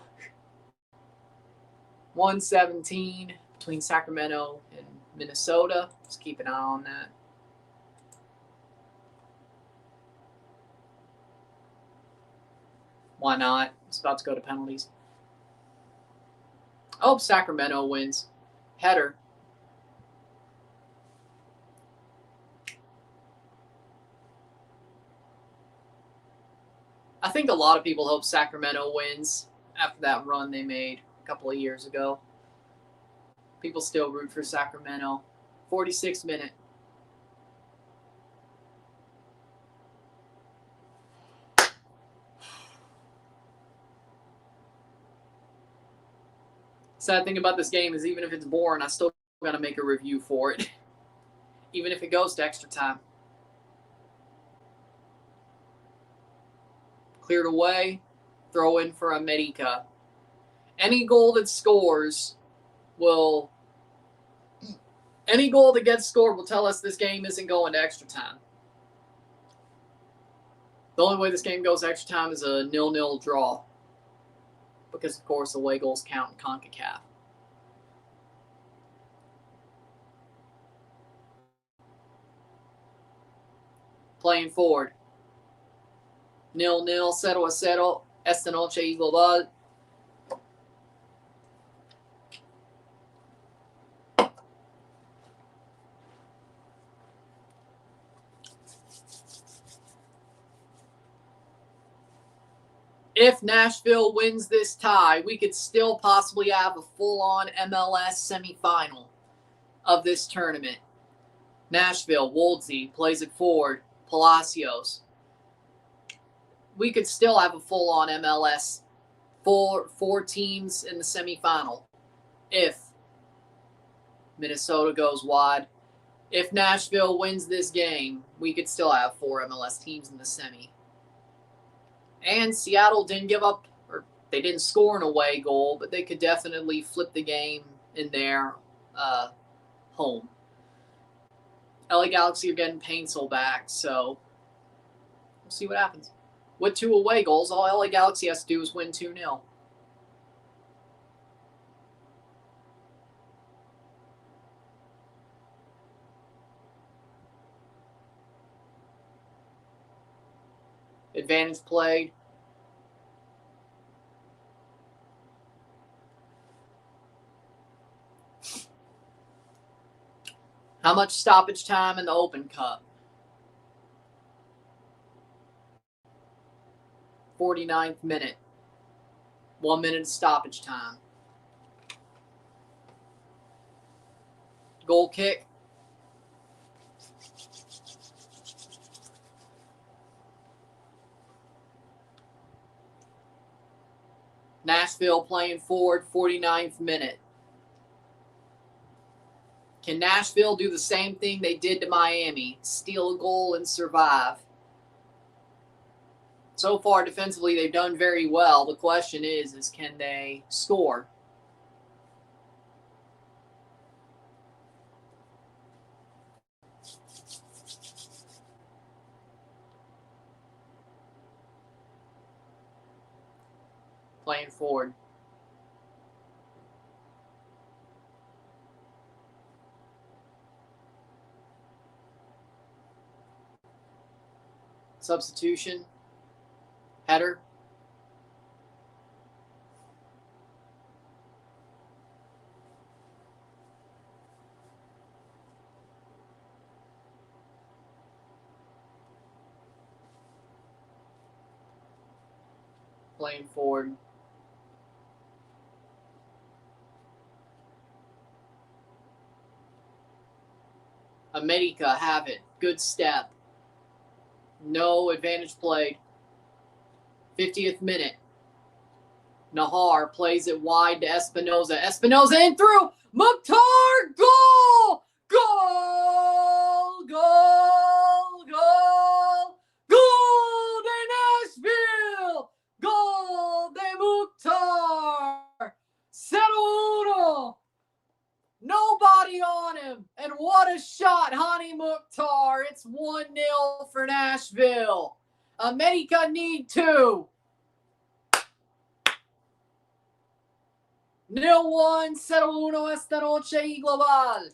1:17 between Sacramento and Minnesota. Let's keep an eye on that. Why not? It's about to go to penalties. I hope Sacramento wins. Header. I think a lot of people hope Sacramento wins after that run they made a couple of years ago. People still root for Sacramento. 46th minute. Sad thing about this game is even if it's boring, I still got to make a review for it. Even if it goes to extra time. Cleared away. Throw in for América. Any goal that gets scored will tell us this game isn't going to extra time. The only way this game goes to extra time is a 0-0 draw. Because, of course, away goals count in CONCACAF. Playing forward. 0-0, 0-0. Esta noche y global. If Nashville wins this tie, we could still possibly have a full-on MLS semifinal of this tournament. Nashville, Wolff plays it forward. Palacios. We could still have a full-on MLS, four teams in the semifinal if Minnesota goes wide. If Nashville wins this game, we could still have 4 MLS teams in the semi. And Seattle didn't give up, or they didn't score an away goal, but they could definitely flip the game in their home. LA Galaxy are getting Paintsel back, so we'll see what happens. With 2 away goals, all LA Galaxy has to do is win 2-0. Advantage played. How much stoppage time in the Open Cup? 49th minute. 1 minute of stoppage time. Goal kick. Nashville playing forward, 49th minute. Can Nashville do the same thing they did to Miami? Steal a goal and survive? So far, defensively, they've done very well. The question is can they score? Playing forward. Substitution. Header. Playing forward. América have it. Good step. No advantage played. 50th minute. Nahar plays it wide to Espinoza. Espinoza in through. McWhorter! Goal! Goal! Goal! Goal! Goal de Nashville! Goal de McWhorter! 0-1. Nobody on him. And what a shot, Hani McWhorter. It's 1-0 for Nashville. América need 2. 0-1, 0-1 esta noche y global.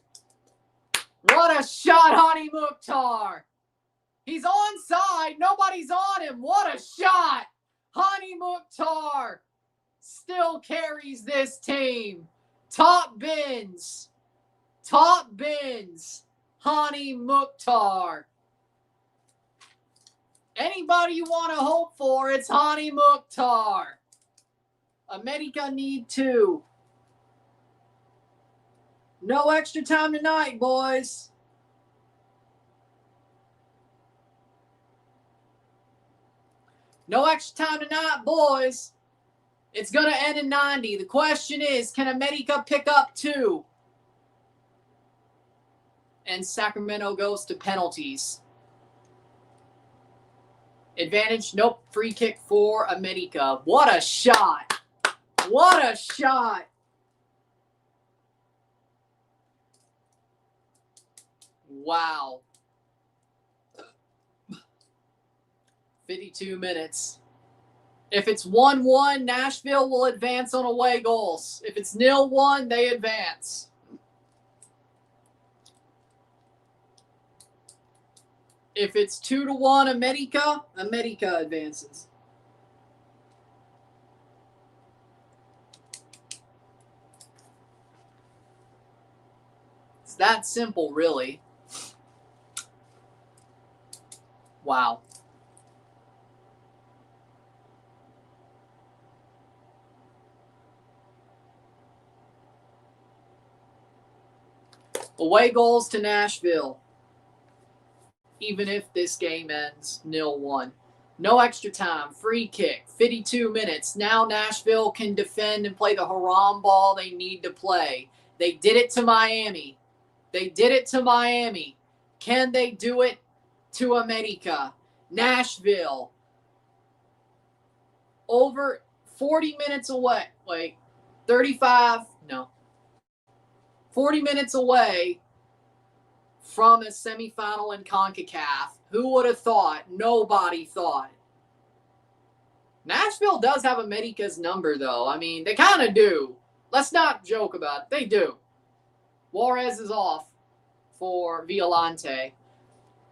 What a shot, Hani McWhorter. He's onside. Nobody's on him. What a shot. Hani McWhorter still carries this team. Top bins. Top bins. Hani McWhorter. Anybody you want to hope for, it's Hani McWhorter. América need 2. No extra time tonight, boys. No extra time tonight, boys. It's going to end in 90. The question is, can America pick up 2? And Sacramento goes to penalties. Advantage, nope. Free kick for America. What a shot. What a shot. Wow. 52 minutes. If it's 1-1, Nashville will advance on away goals. If it's 0-1, they advance. If it's 2-1 America, America advances. It's that simple, really. Wow. Away goals to Nashville, even if this game ends 0-1. No extra time. Free kick. 52 minutes. Now Nashville can defend and play the haram ball they need to play. They did it to Miami. They did it to Miami. Can they do it to America? Nashville. Over 40 minutes away. Wait. 35. No. 40 minutes away from a semifinal in CONCACAF. Who would have thought? Nobody thought. Nashville does have America's number, though. I mean, they kind of do. Let's not joke about it. They do. Juarez is off for Violante.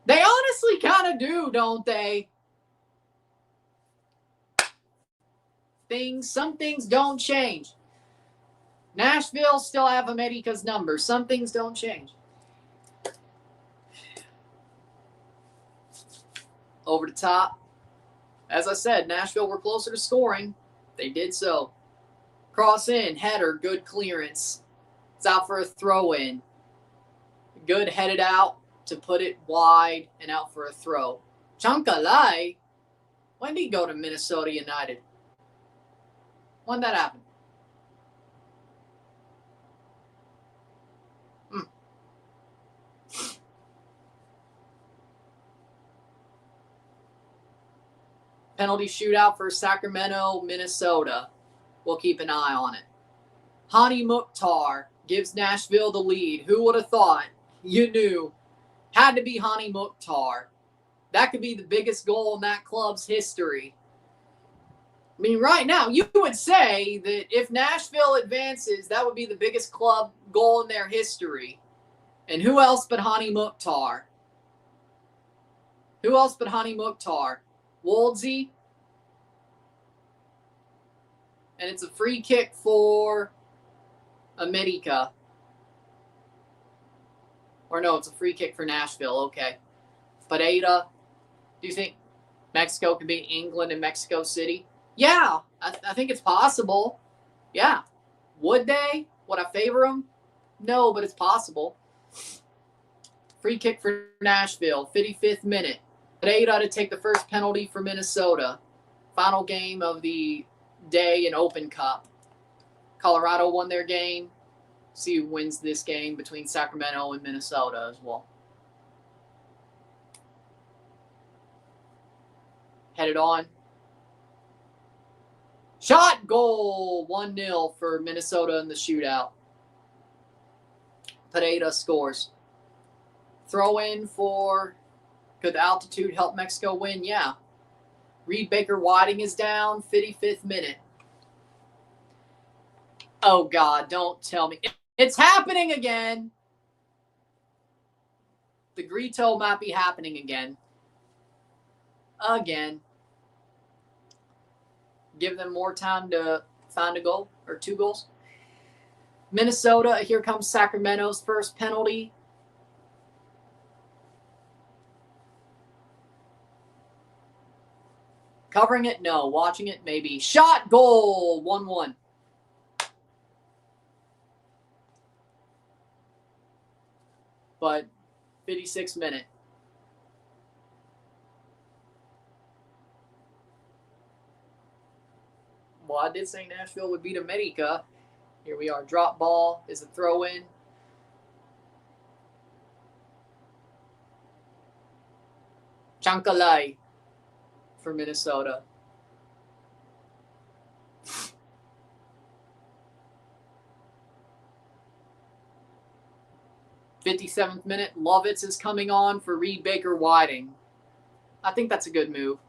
They honestly kind of do, don't they? Some things don't change. Nashville still have America's number. Some things don't change. Over the top. As I said, Nashville were closer to scoring. They did so. Cross in, header, good clearance. It's out for a throw in. Good headed out to put it wide and out for a throw. Chankalai? When did he go to Minnesota United? When did that happen? Penalty shootout for Sacramento, Minnesota. We'll keep an eye on it. Hani Mukhtar gives Nashville the lead. Who would have thought? You knew. Had to be Hani Mukhtar. That could be the biggest goal in that club's history. I mean, right now, you would say that if Nashville advances, that would be the biggest club goal in their history. And who else but Hani Mukhtar? Who else but Hani Mukhtar? Woldsey. And it's a free kick for America. Or no, it's a free kick for Nashville. Okay. Pereira. Do you think Mexico can beat England in Mexico City? Yeah, I think it's possible. Yeah. Would they? Would I favor them? No, but it's possible. Free kick for Nashville, 55th minute. Pereira to take the first penalty for Minnesota. Final game of the day in Open Cup. Colorado won their game. See who wins this game between Sacramento and Minnesota as well. Headed on. Shot, goal, 1-0 for Minnesota in the shootout. Pereira scores. Throw in for, could the altitude help Mexico win? Yeah. Reed Baker-Whiting is down, 55th minute. Oh, God, don't tell me. It's happening again. The Grito might be happening again. Again. Give them more time to find a goal, or 2 goals. Minnesota, here comes Sacramento's first penalty. Covering it? No. Watching it? Maybe. Shot, goal, 1-1. But 56th minute. What? I did say Nashville would beat America. Here we are. Drop ball is a throw in. Chankalai for Minnesota. '57th minute, Lovitz is coming on for Reed Baker-Whiting. I think that's a good move.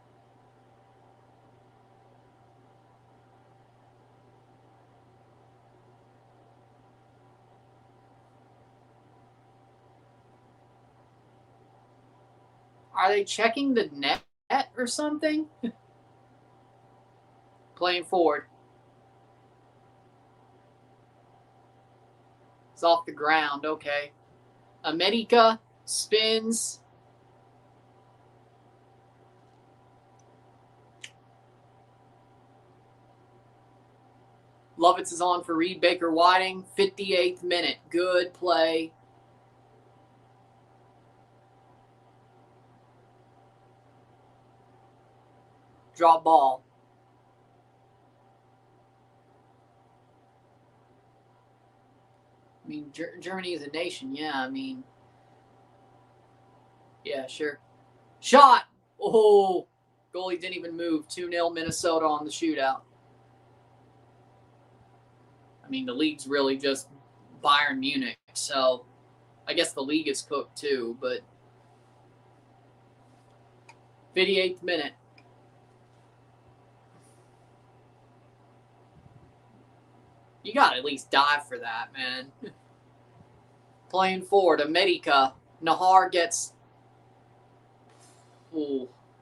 Are they checking the net or something? Playing forward. It's off the ground. Okay. America spins. Lovitz is on for Reed Baker-Whiting. 58th minute. Good play. Drop ball. I mean, Germany is a nation. Yeah, I mean, yeah, sure. Shot. Oh, goalie didn't even move. 2-0 Minnesota on the shootout. I mean, the league's really just Bayern Munich, so I guess the league is cooked too, but 58th minute. You got to at least dive for that, man. Playing forward, America. Nahar gets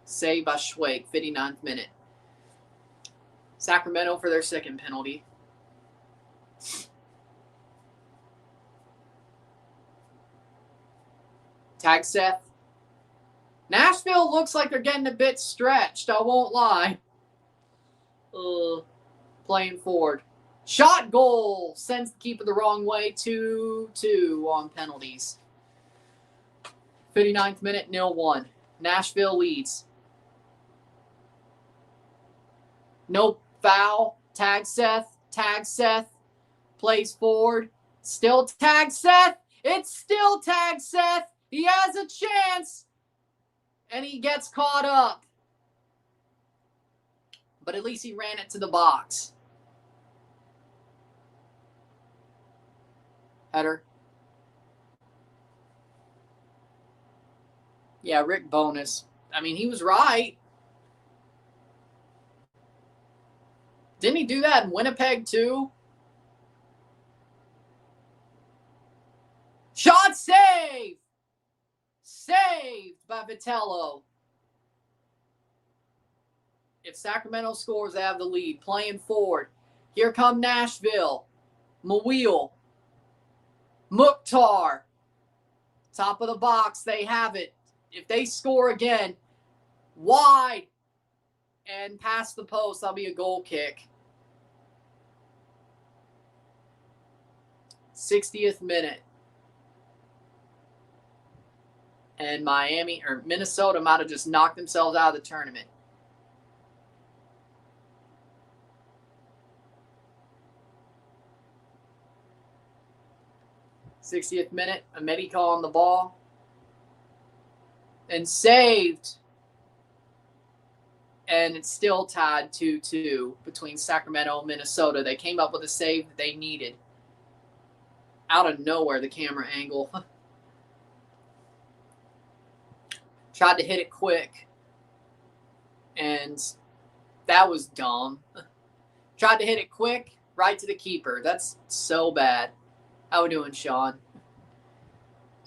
saved by Schweik, 59th minute. Sacramento for their second penalty. Tag Seth. Nashville looks like they're getting a bit stretched, I won't lie. Playing forward. Shot goal sends the keeper the wrong way. 2-2 on penalties. 59th minute, 0-1. Nashville leads. No foul. Tag Seth. Tag Seth. Plays forward. Still tag Seth. It's still tag Seth. He has a chance. And he gets caught up. But at least he ran it to the box. Header. Yeah, Rick Bowness. I mean, he was right. Didn't he do that in Winnipeg too? Shot save! Saved by Vitello. If Sacramento scores, they have the lead. Playing forward. Here come Nashville. McWhorter. Mukhtar. Top of the box. They have it. If they score again, wide and past the post, that'll be a goal kick. 60th minute. And Minnesota might have just knocked themselves out of the tournament. '60th minute, America on the ball. And saved. And it's still tied 2-2 between Sacramento and Minnesota. They came up with a save that they needed. Out of nowhere, the camera angle. Tried to hit it quick. And that was dumb. Tried to hit it quick, right to the keeper. That's so bad. How we doing, Sean?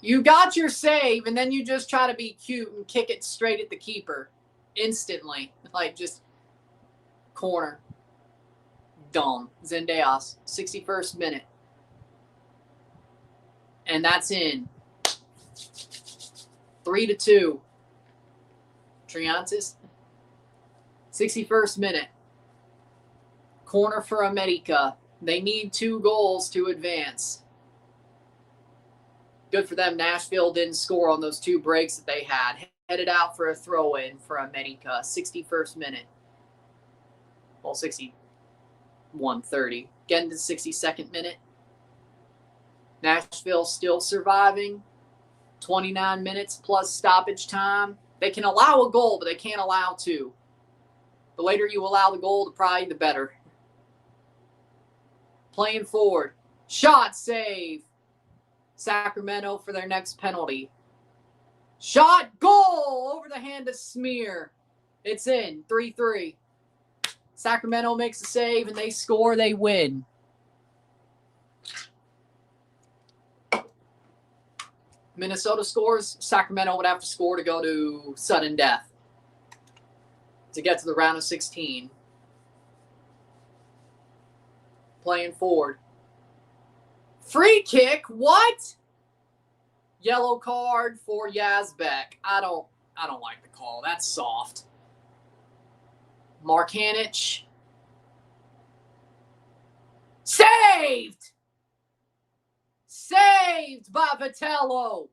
You got your save, and then you just try to be cute and kick it straight at the keeper. Instantly. Like, just corner. Dumb. Zendejas. 61st minute. And that's in. 3-2. Triantis. 61st minute. Corner for America. They need 2 goals to advance. Good for them. Nashville didn't score on those 2 breaks that they had. Headed out for a throw-in for America. 61st minute. Well, 60. 1:30. Getting to the 62nd minute. Nashville still surviving. 29 minutes plus stoppage time. They can allow a goal, but they can't allow two. The later you allow the goal, probably the better. Playing forward. Shot save. Sacramento for their next penalty. Shot goal over the hand of Smear. It's in. 3-3. Sacramento makes a save and they score. They win. Minnesota scores. Sacramento would have to score to go to sudden death to get to the round of 16. Playing forward. Free kick? What? Yellow card for Yazbek. I don't like the call. That's soft. Markanich. Saved! Saved by Vitello.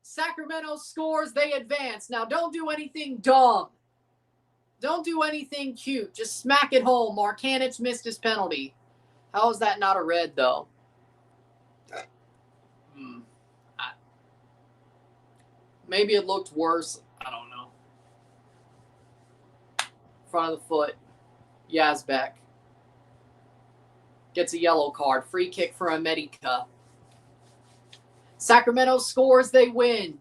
Sacramento scores. They advance. Now, don't do anything dumb. Don't do anything cute. Just smack it home. Markanich missed his penalty. How is that not a red, though? Maybe it looked worse. I don't know. Front of the foot. Yazbek. Gets a yellow card. Free kick for América. Sacramento scores. They win.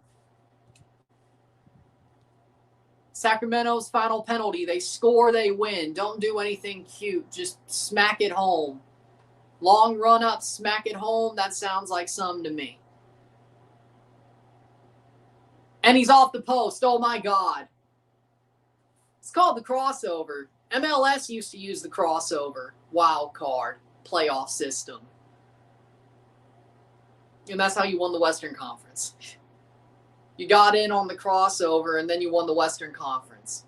Sacramento's final penalty. They score. They win. Don't do anything cute. Just smack it home. Long run up. Smack it home. That sounds like something to me. And he's off the post. Oh, my God. It's called the crossover. MLS used to use the crossover wild card playoff system. And that's how you won the Western Conference. You got in on the crossover, and then you won the Western Conference.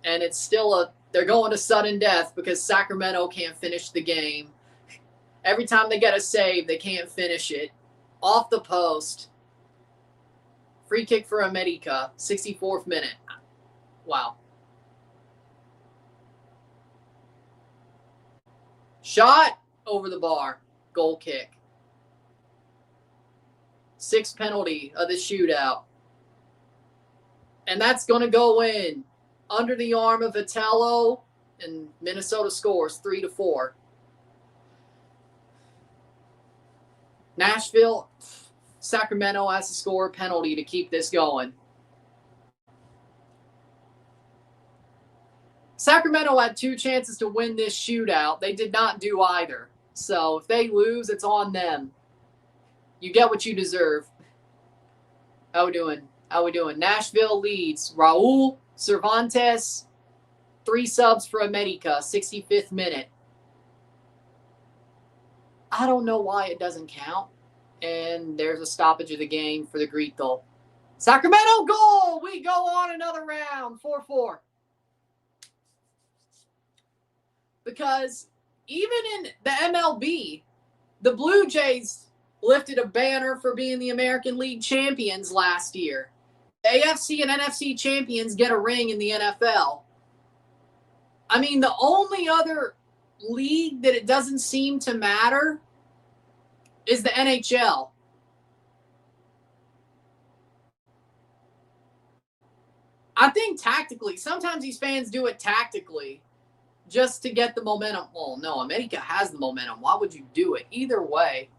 And it's still they're going to sudden death because Sacramento can't finish the game. Every time they get a save, they can't finish it. Off the post. Free kick for América, 64th minute. Wow. Shot over the bar. Goal kick. 6th penalty of the shootout. And that's going to go in under the arm of Vitello, and Minnesota scores 3-4. Nashville, Sacramento has to score a penalty to keep this going. Sacramento had 2 chances to win this shootout. They did not do either. So if they lose, it's on them. You get what you deserve. How we doing? Nashville leads. Raul Cervantes, 3 subs for América, 65th minute. I don't know why it doesn't count. And there's a stoppage of the game for the Grito. Sacramento goal! We go on another round, 4-4. Because even in the MLB, the Blue Jays lifted a banner for being the American League champions last year. The AFC and NFC champions get a ring in the NFL. I mean, the only other league that it doesn't seem to matter is the NHL. I think tactically, sometimes these fans do it tactically just to get the momentum. Well, no, América has the momentum. Why would you do it? Either way,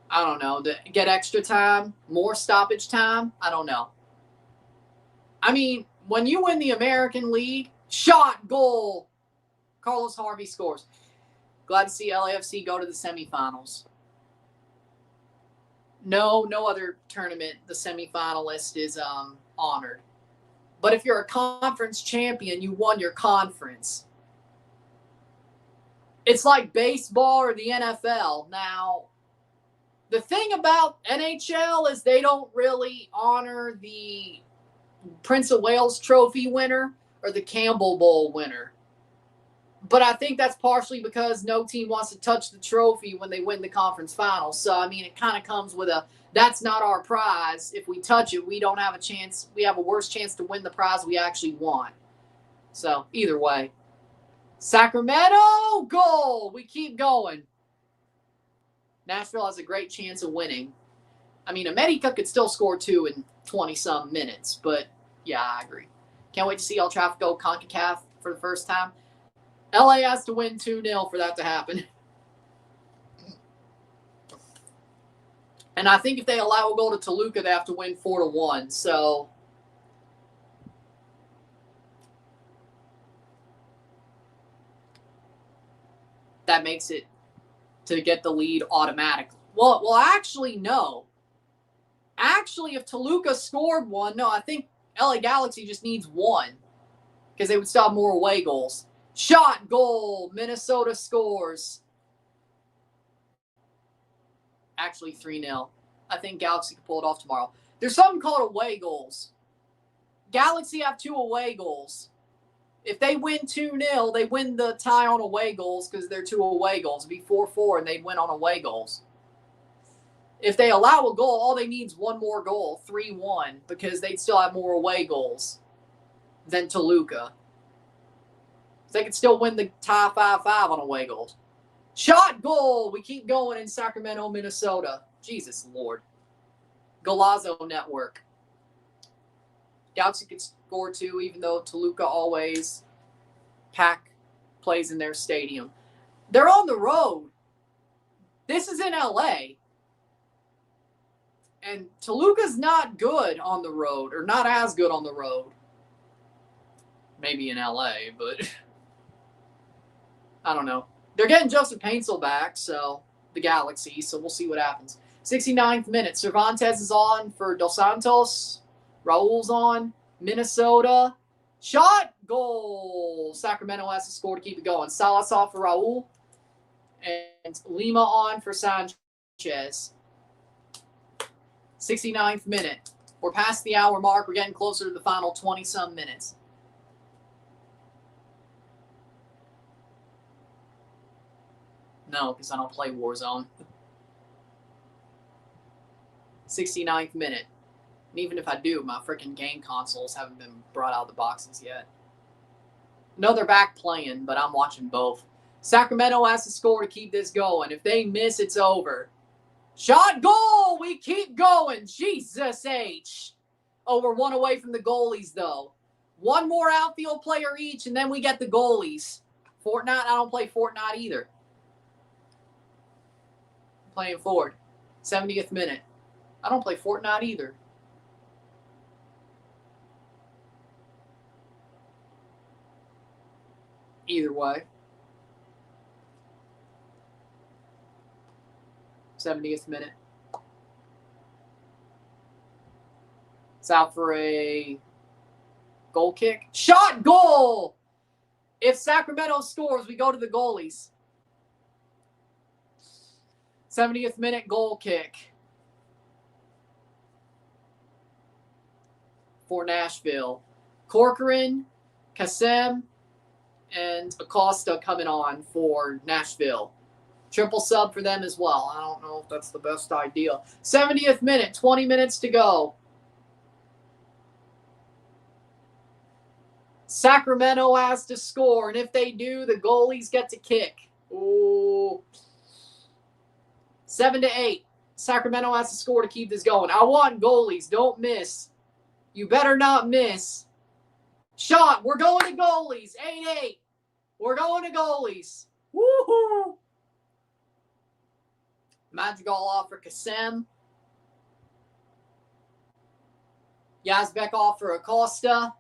I don't know. To get extra time, more stoppage time, I don't know. I mean, when you win the American League, shot, goal, Carlos Harvey scores. Glad to see LAFC go to the semifinals. No other tournament the semifinalist is honored. But if you're a conference champion, you won your conference. It's like baseball or the NFL. Now, the thing about NHL is they don't really honor the Prince of Wales Trophy winner or the Campbell Bowl winner. But I think that's partially because no team wants to touch the trophy when they win the conference finals. So, I mean, it kind of comes with that's not our prize. If we touch it, we don't have a chance. We have a worse chance to win the prize we actually want. So, either way. Sacramento, goal! We keep going. Nashville has a great chance of winning. I mean, America could still score 2 in 20-some minutes, but yeah, I agree. Can't wait to see El Tráfico CONCACAF for the first time. LA has to win 2-0 for that to happen. And I think if they allow a goal to Toluca, they have to win 4-1. So that makes it to get the lead automatically. Well, actually, no. Actually, if Toluca scored 1, no, I think LA Galaxy just needs 1 because they would still have more away goals. Shot, goal, Minnesota scores. Actually, 3-0. I think Galaxy can pull it off tomorrow. There's something called away goals. Galaxy have 2 away goals. If they win 2-0, they win the tie on away goals because they're 2 away goals. It'd be 4-4, and they'd win on away goals. If they allow a goal, all they need is 1 more goal, 3-1, because they'd still have more away goals than Toluca. They could still win the tie 5-5 on away goals. Shot, goal! We keep going in Sacramento, Minnesota. Jesus Lord. Golazo Network. Galaxy could score 2, even though Toluca always plays in their stadium. They're on the road. This is in LA. And Toluca's not good on the road, or not as good on the road. Maybe in LA, but I don't know. They're getting Joseph Paintsel back, so the Galaxy, so we'll see what happens. 69th minute. Cervantes is on for Dos Santos. Raul's on. Minnesota. Shot, goal. Sacramento has to score to keep it going. Salas off for Raul. And Lima on for Sanchez. 69th minute. We're past the hour mark. We're getting closer to the final 20-some minutes. No, because I don't play Warzone. 69th minute. And even if I do, my freaking game consoles haven't been brought out of the boxes yet. No, they're back playing, but I'm watching both. Sacramento has to score to keep this going. If they miss, it's over. Shot, goal! We keep going. Jesus H. Oh, we're 1 away from the goalies, though. 1 more outfield player each, and then we get the goalies. Fortnite, I don't play Fortnite either. I'm playing forward. 70th minute. I don't play Fortnite either. Either way. 70th minute. It's out for a goal kick. Shot, goal! If Sacramento scores, we go to the goalies. 70th minute goal kick for Nashville. Corcoran, Kassem, and Acosta coming on for Nashville. Triple sub for them as well. I don't know if that's the best idea. 70th minute, 20 minutes to go. Sacramento has to score, and if they do, the goalies get to kick. Ooh. 7-8. Sacramento has to score to keep this going. I want goalies. Don't miss. You better not miss. Shot. We're going to goalies. 8-8. We're going to goalies. Woohoo! Madrigal off for Kassem. Yazbek off for Acosta.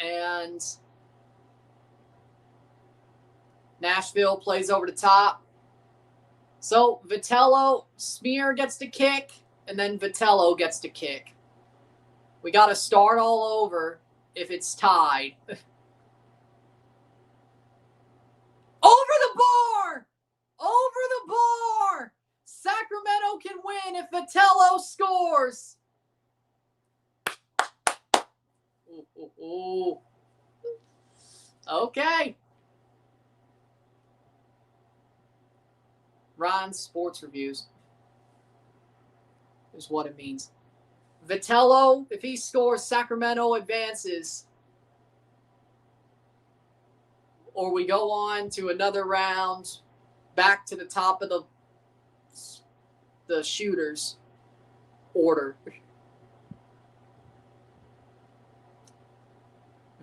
And Nashville plays over the top. So Vitello, Smear gets to kick, and then Vitello gets to kick. We got to start all over if it's tied. Over the bar! Over the bar! Sacramento can win if Vitello scores. Ooh. Okay. Ron's sports reviews is what it means. Vitello, if he scores, Sacramento advances. Or we go on to another round, back to the top of the shooters order.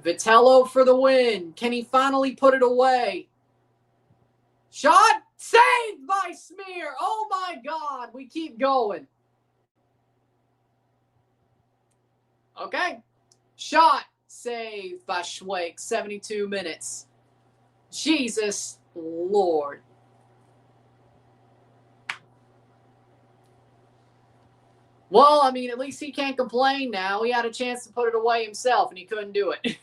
Vitello for the win. Can he finally put it away? Shot saved by Smear. Oh my God, we keep going. Okay. Shot saved by Schweik, 72 minutes. Jesus Lord. Well, I mean, at least he can't complain now. He had a chance to put it away himself, and he couldn't do it.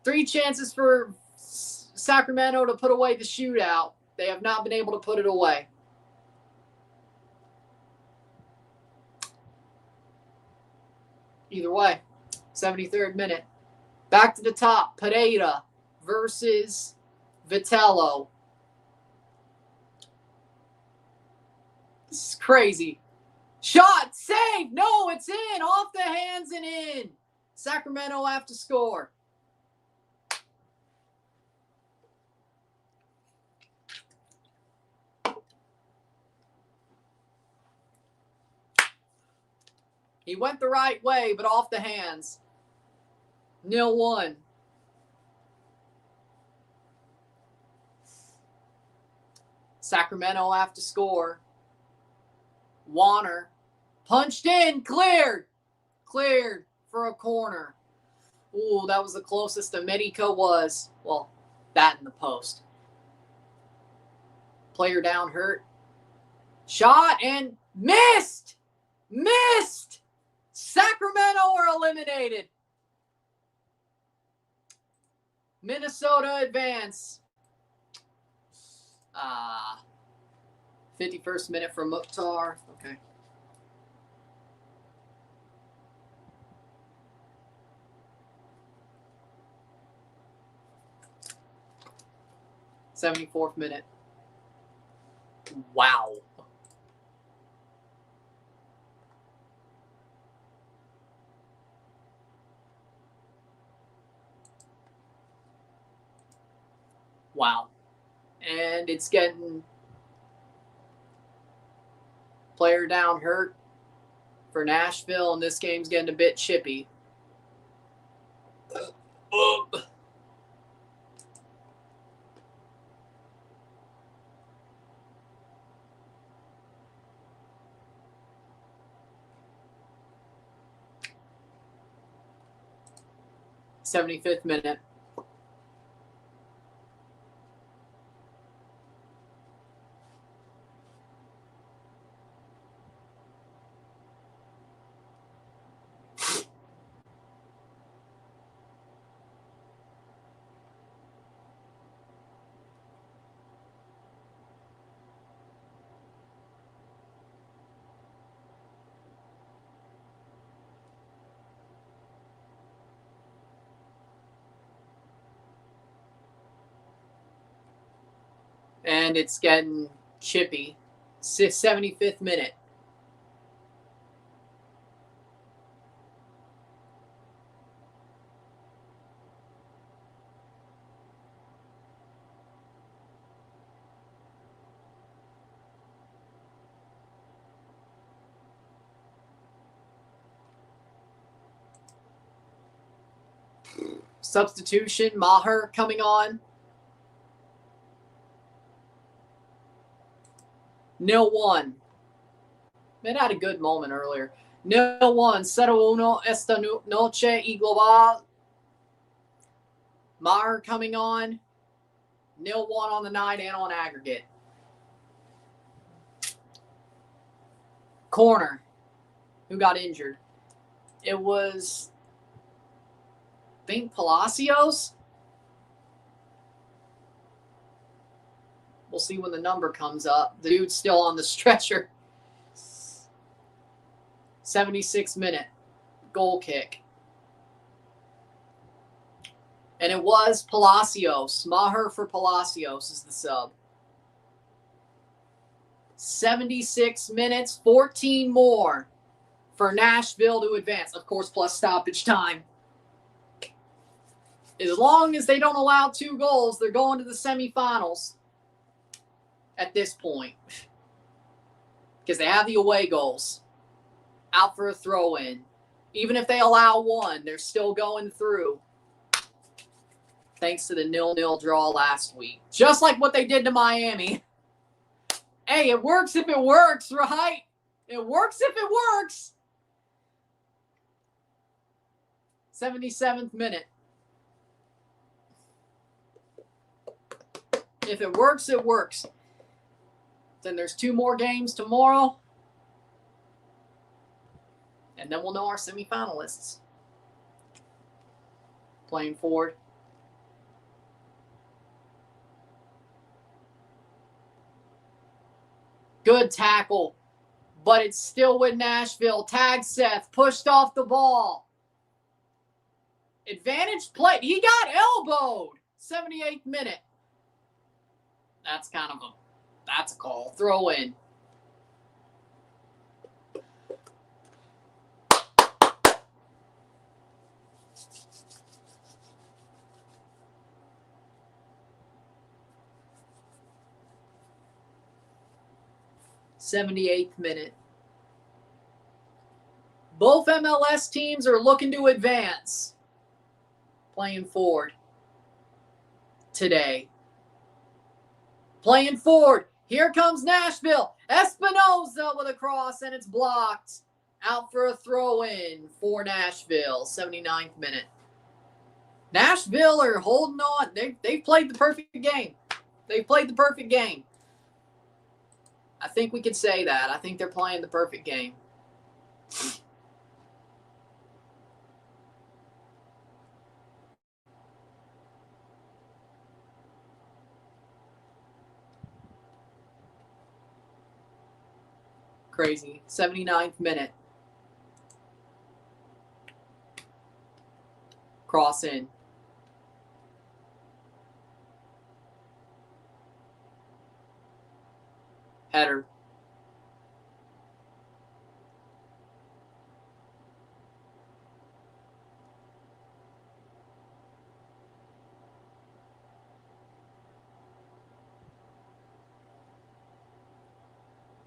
3 chances for Sacramento to put away the shootout. They have not been able to put it away. Either way, 73rd minute. Back to the top. Pereira versus Vitello. This is crazy. Shot, save. No, it's in. Off the hands and in. Sacramento have to score. He went the right way, but off the hands. 0-1. Sacramento have to score. Warner punched in, cleared. Cleared for a corner. Ooh, that was the closest America was. Well, that in the post. Player down hurt. Shot and missed. Missed. Sacramento are eliminated. Minnesota advance. 51st minute for Mukhtar. Okay. '74th minute. Wow. Wow. And it's getting player down hurt for Nashville, and this game's getting a bit chippy. '75th minute. And it's getting chippy. 75th minute. Substitution, Maher coming on. 0-1. Man, had a good moment earlier. 0-1. 0-1 esta noche y global. Maher coming on. 0-1 on the night and on aggregate. Corner. Who got injured? It was, I think, Palacios. We'll see when the number comes up. The dude's still on the stretcher. 76th minute. Goal kick. And it was Palacios. Maher for Palacios is the sub. 76 minutes, 14 more. for Nashville to advance. Of course, plus stoppage time. As long as they don't allow 2 goals, they're going to the semifinals at this point. Because they have the away goals. Out for a throw-in. Even if they allow 1, they're still going through. Thanks to the 0-0 draw last week. Just like what they did to Miami. Hey, it works if it works, right? It works if it works. 77th minute. If it works, it works. Then there's 2 more games tomorrow. And then we'll know our semifinalists. Playing forward. Good tackle. But it's still with Nashville. Tag Seth. Pushed off the ball. Advantage play. He got elbowed. 78th minute. That's that's a call. Throw in. '78th minute. Both MLS teams are looking to advance. Playing forward today. Playing forward. Here comes Nashville. Espinoza with a cross, and it's blocked. Out for a throw-in for Nashville. 79th minute. Nashville are holding on. They've played the perfect game. They've played the perfect game. I think we could say that. I think they're playing the perfect game. Crazy. 79th minute. Cross in. Header.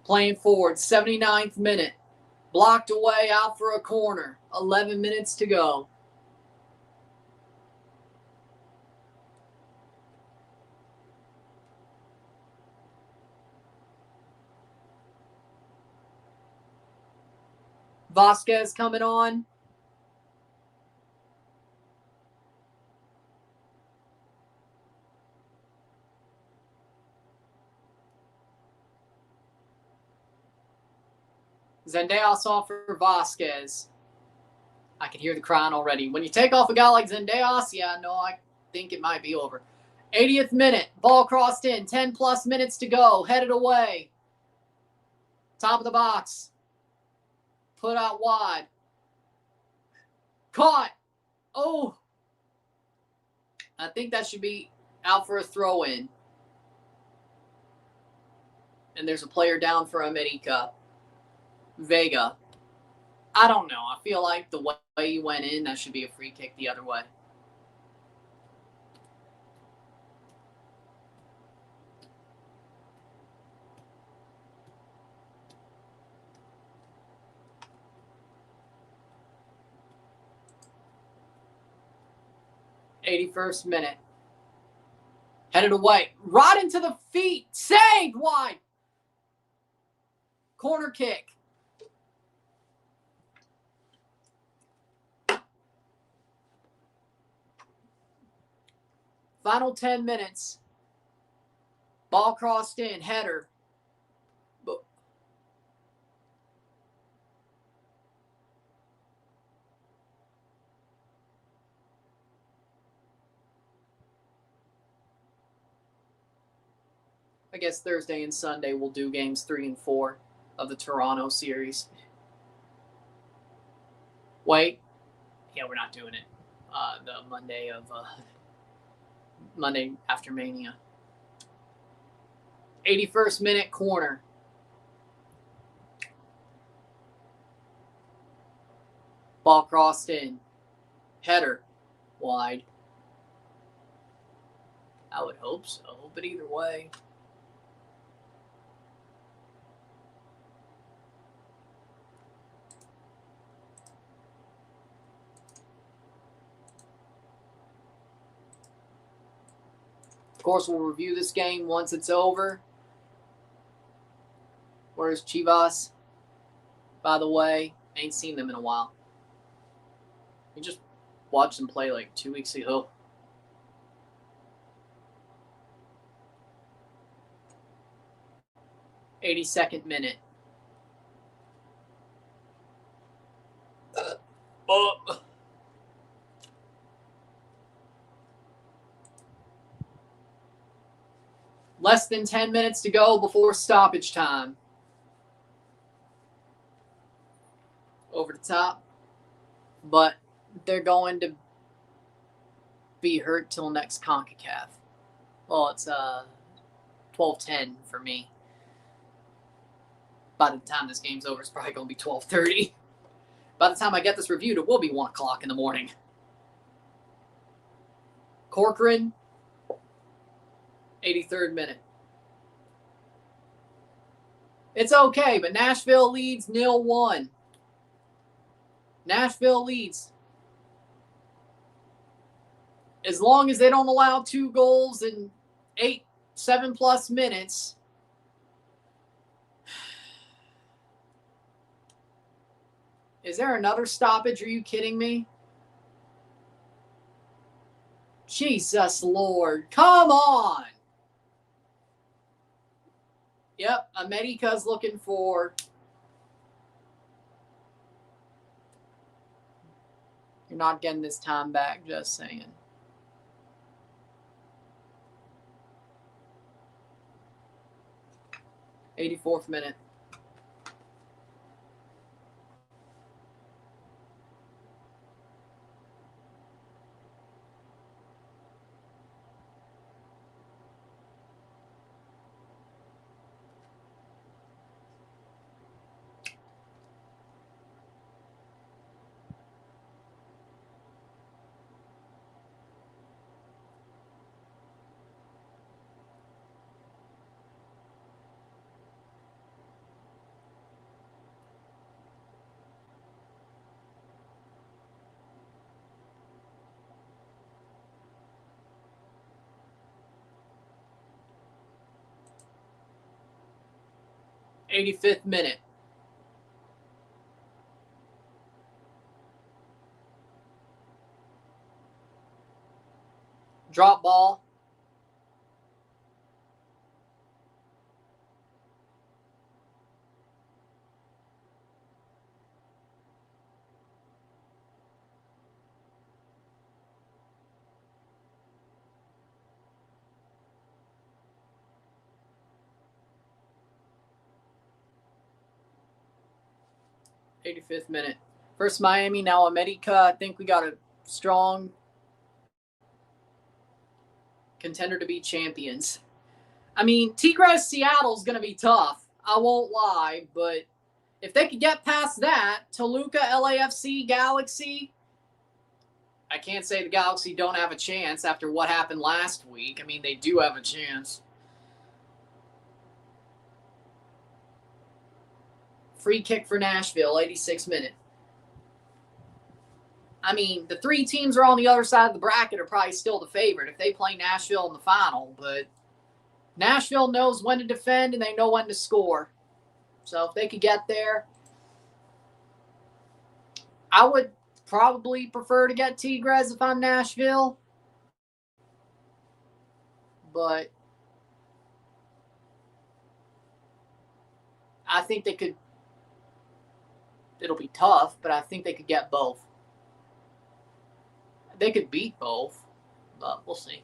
Playing forward, 79th minute. Blocked away, out for a corner. 11 minutes to go. Vasquez coming on. Zendejas off for Vasquez. I can hear the crying already. When you take off a guy like Zendejas, yeah, no, I think it might be over. 80th minute. Ball crossed in. 10 plus minutes to go. Headed away. Top of the box. Put out wide. Caught. Oh. I think that should be out for a throw-in. And there's a player down for América. Vega. I don't know. I feel like the way you went in, that should be a free kick the other way. '81st minute. Headed away. Right into the feet. Saved wide. Corner kick. Final 10 minutes. Ball crossed in. Header. I guess Thursday and Sunday we'll do games 3 and 4 of the Toronto series. Wait. Yeah, we're not doing it. The Monday after Mania. 81st minute corner. Ball crossed in. Header. Wide. I would hope so, but either way. Of course, we'll review this game once it's over. Where's Chivas? By the way, ain't seen them in a while. We just watched them play like 2 weeks ago. 82nd minute. Less than 10 minutes to go before stoppage time. Over the top. But they're going to be hurt till next CONCACAF. Well, it's 12:10 for me. By the time this game's over, it's probably going to be 12:30. By the time I get this reviewed, it will be 1 o'clock in the morning. Corcoran, 83rd minute. It's okay, but Nashville leads 0-1. Nashville leads. As long as they don't allow 2 goals in 7+ minutes. Is there another stoppage? Are you kidding me? Jesus Lord. Come on. Yep, America's looking for... You're not getting this time back, just saying. '84th minute. '85th minute. Drop ball. '85th minute. First Miami, now America. I think we got a strong contender to be champions. I mean, Tigres Seattle's going to be tough. I won't lie, but if they could get past that, Toluca, LAFC, Galaxy, I can't say the Galaxy don't have a chance after what happened last week. I mean, they do have a chance. Free kick for Nashville, 86th minute. I mean, the 3 teams are on the other side of the bracket are probably still the favorite if they play Nashville in the final, but Nashville knows when to defend and they know when to score. So if they could get there, I would probably prefer to get Tigres if I'm Nashville. But I think they could. It'll be tough, but I think they could get both. They could beat both, but we'll see.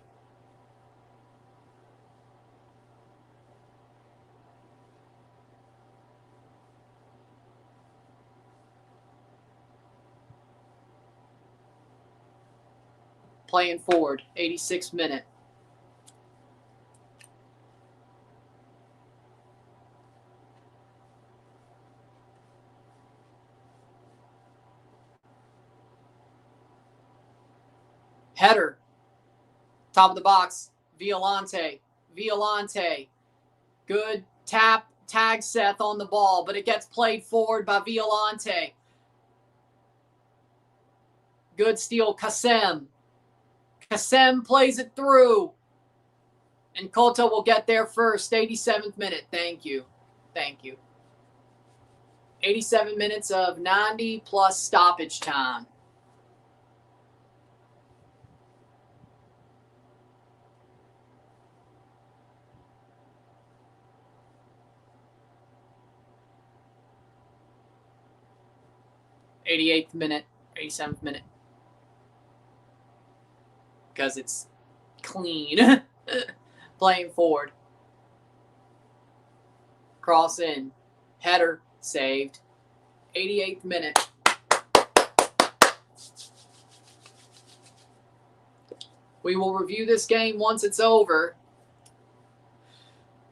Playing forward, 86th minute. Header. Top of the box. Violante. Violante. Good tap. Tag Seth on the ball, but it gets played forward by Violante. Good steal. Kassem. Kassem plays it through. And Koto will get there first. 87th minute. Thank you. Thank you. 87 minutes of 90 plus stoppage time. '88th minute, 87th minute. Because it's clean. Playing forward. Cross in. Header. Saved. 88th minute. We will review this game once it's over.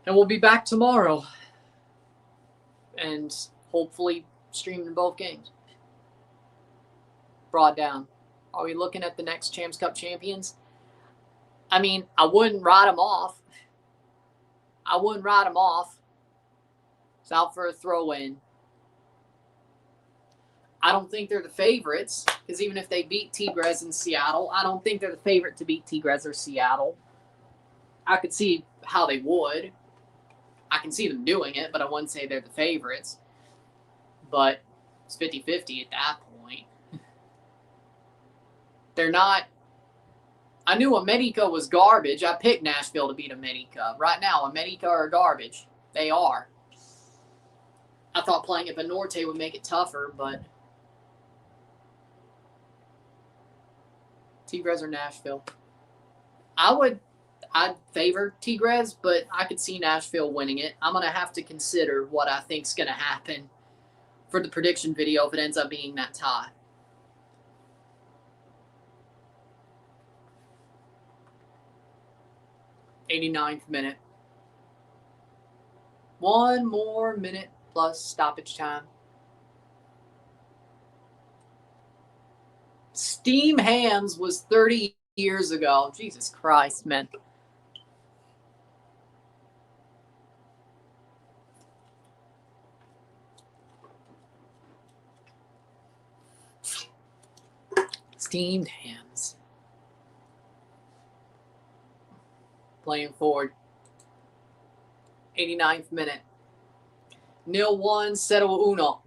And we'll be back tomorrow. And hopefully streaming both games. Broad down. Are we looking at the next Champs Cup champions? I mean, I wouldn't write them off. I wouldn't write them off. It's out for a throw-in. I don't think they're the favorites, because even if they beat Tigres in Seattle, I don't think they're the favorite to beat Tigres or Seattle. I could see how they would. I can see them doing it, but I wouldn't say they're the favorites. But it's 50-50 at that point. They're not. I knew América was garbage. I picked Nashville to beat América. Right now, América are garbage. They are. I thought playing at Banorte would make it tougher, but Tigres or Nashville. I'd favor Tigres, but I could see Nashville winning it. I'm going to have to consider what I think's going to happen for the prediction video if it ends up being that tie. '89th minute. 1 more minute plus stoppage time. Steam Hams was 30 years ago. Jesus Christ, man. Steamed Hams. Playing forward. 89th minute. 0-1, 0-1.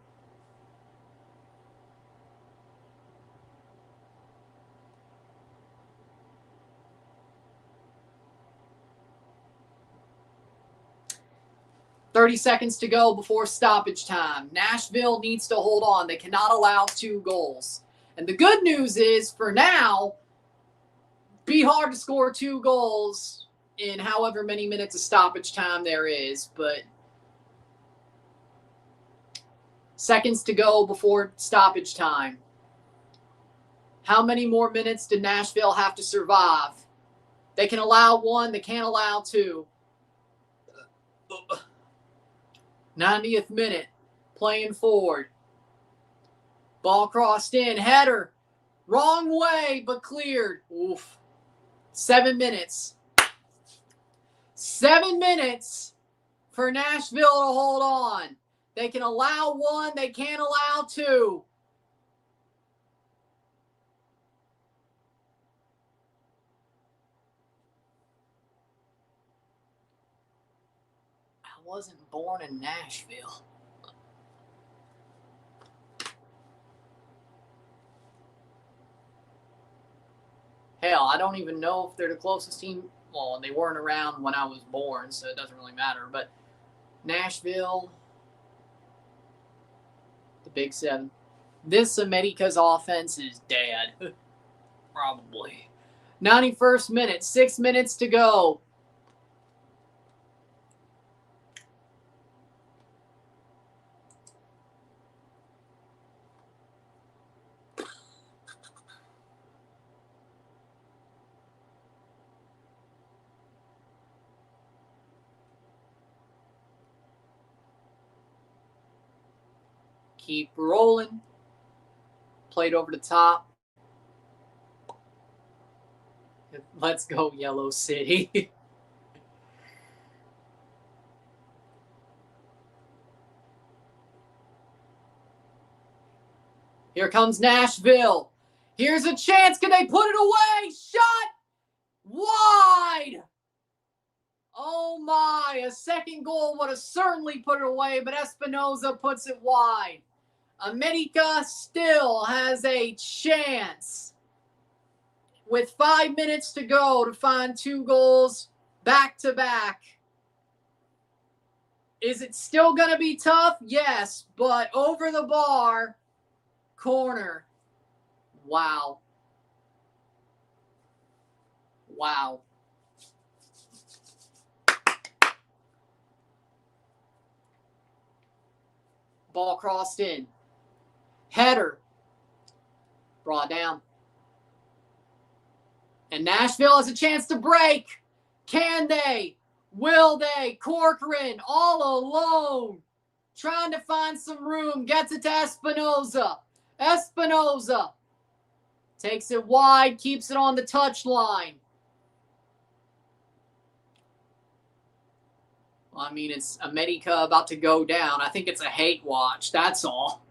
.30 seconds to go before stoppage time. Nashville needs to hold on. They cannot allow 2 goals. And the good news is, for now, be hard to score 2 goals in however many minutes of stoppage time there is. But seconds to go before stoppage time. How many more minutes did Nashville have to survive? They can allow 1. They can't allow 2. 90th minute. Playing forward. Ball crossed in. Header. Wrong way, but cleared. Oof. 7 minutes. 7 minutes for Nashville to hold on. They can allow 1. They can't allow 2. I wasn't born in Nashville. Hell, I don't even know if they're the closest team. Well, they weren't around when I was born, so it doesn't really matter. But Nashville, the Big 7. This América's offense is dead. Probably. 91st minute, 6 minutes to go. Keep rolling. Played over the top. Let's go, Yellow City. Here comes Nashville. Here's a chance. Can they put it away? Shot wide. Oh my, a second goal would have certainly put it away, but Espinoza puts it wide. America still has a chance with 5 minutes to go to find 2 goals back to back. Is it still going to be tough? Yes, but over the bar, corner. Wow. Wow. Ball crossed in. Header. Brought down. And Nashville has a chance to break. Can they? Will they? Corcoran all alone. Trying to find some room. Gets it to Espinoza. Espinoza takes it wide. Keeps it on the touchline. I mean, it's America about to go down. I think it's a hate watch. That's all.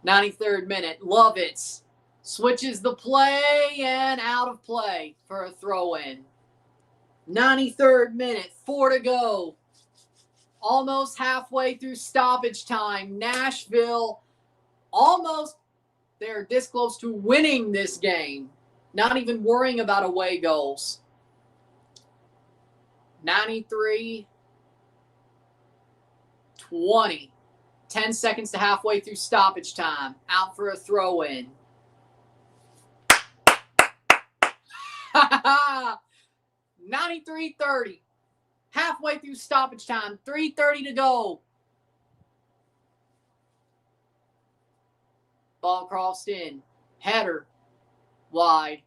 93rd minute. Lovitz switches the play and out of play for a throw-in. 93rd minute. 4 to go. Almost halfway through stoppage time. Nashville almost, they're this close to winning this game. Not even worrying about away goals. 93-20. 10 seconds to halfway through stoppage time. Out for a throw-in. 93-30. Halfway through stoppage time. 3:30 to go. Ball crossed in. Header. Wide.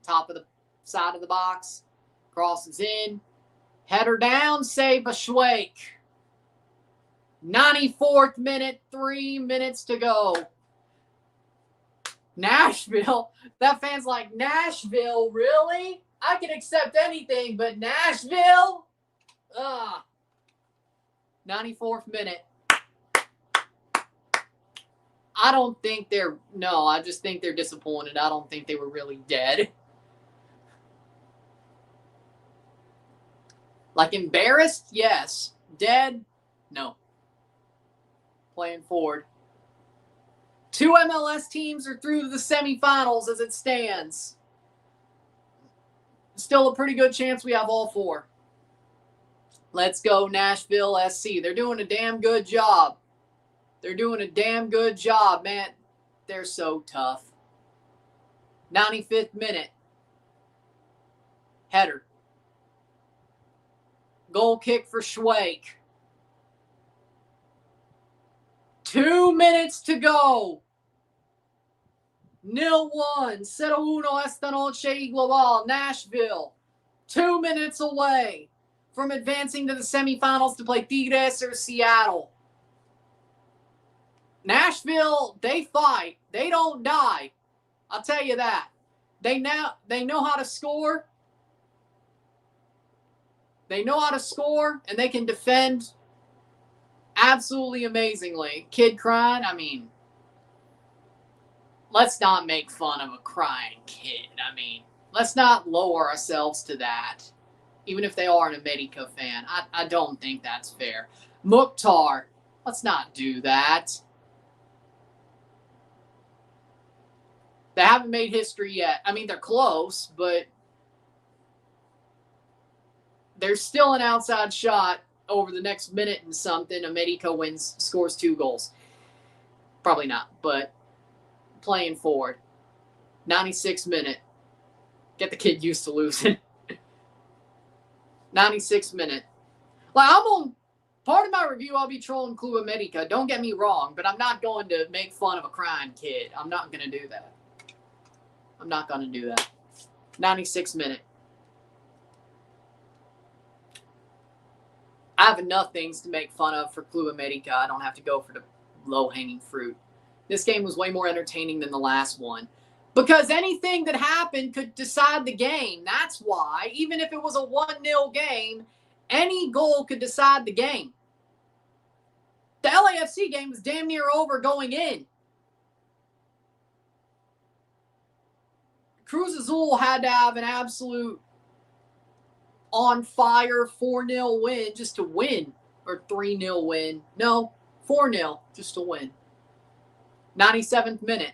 Top of the side of the box. Crosses in. Header down. Save by Schweik. 94th minute. 3 minutes to go. Nashville. That fan's like, Nashville? Really? I can accept anything, but Nashville? 94th minute. I don't think I just think they're disappointed. I don't think they were really dead. Like embarrassed? Yes. Dead? No. Playing forward. 2 MLS teams are through to the semifinals as it stands. Still a pretty good chance we have all 4. Let's go Nashville SC. They're doing a damn good job. They're doing a damn good job, man. They're so tough. 95th minute. Header. Goal kick for Schweik. 2 minutes to go. 0-1. 0-1 esta noche global. Nashville. 2 minutes away from advancing to the semifinals to play Tigres or Seattle. Nashville, they fight. They don't die. I'll tell you that. They know how to score. They know how to score, and they can defend absolutely amazingly. Kid crying, I mean, let's not make fun of a crying kid. I mean, let's not lower ourselves to that. Even if they are an America fan, I don't think that's fair. Mukhtar, let's not do that. They haven't made history yet. I mean, they're close, but there's still an outside shot over the next minute and something. America scores 2 goals. Probably not, but playing forward. 96th minute. Get the kid used to losing. 96th minute. Like, part of my review, I'll be trolling Club América. Don't get me wrong, but I'm not going to make fun of a crying kid. I'm not going to do that. I'm not going to do that. 96th minute. I have enough things to make fun of for Club América. I don't have to go for the low-hanging fruit. This game was way more entertaining than the last one. Because anything that happened could decide the game. That's why, even if it was a 1-0 game, any goal could decide the game. The LAFC game was damn near over going in. Cruz Azul had to have an absolute on-fire 4-0 win just to win. Or 3-0 win. No, 4-0 just to win. 97th minute.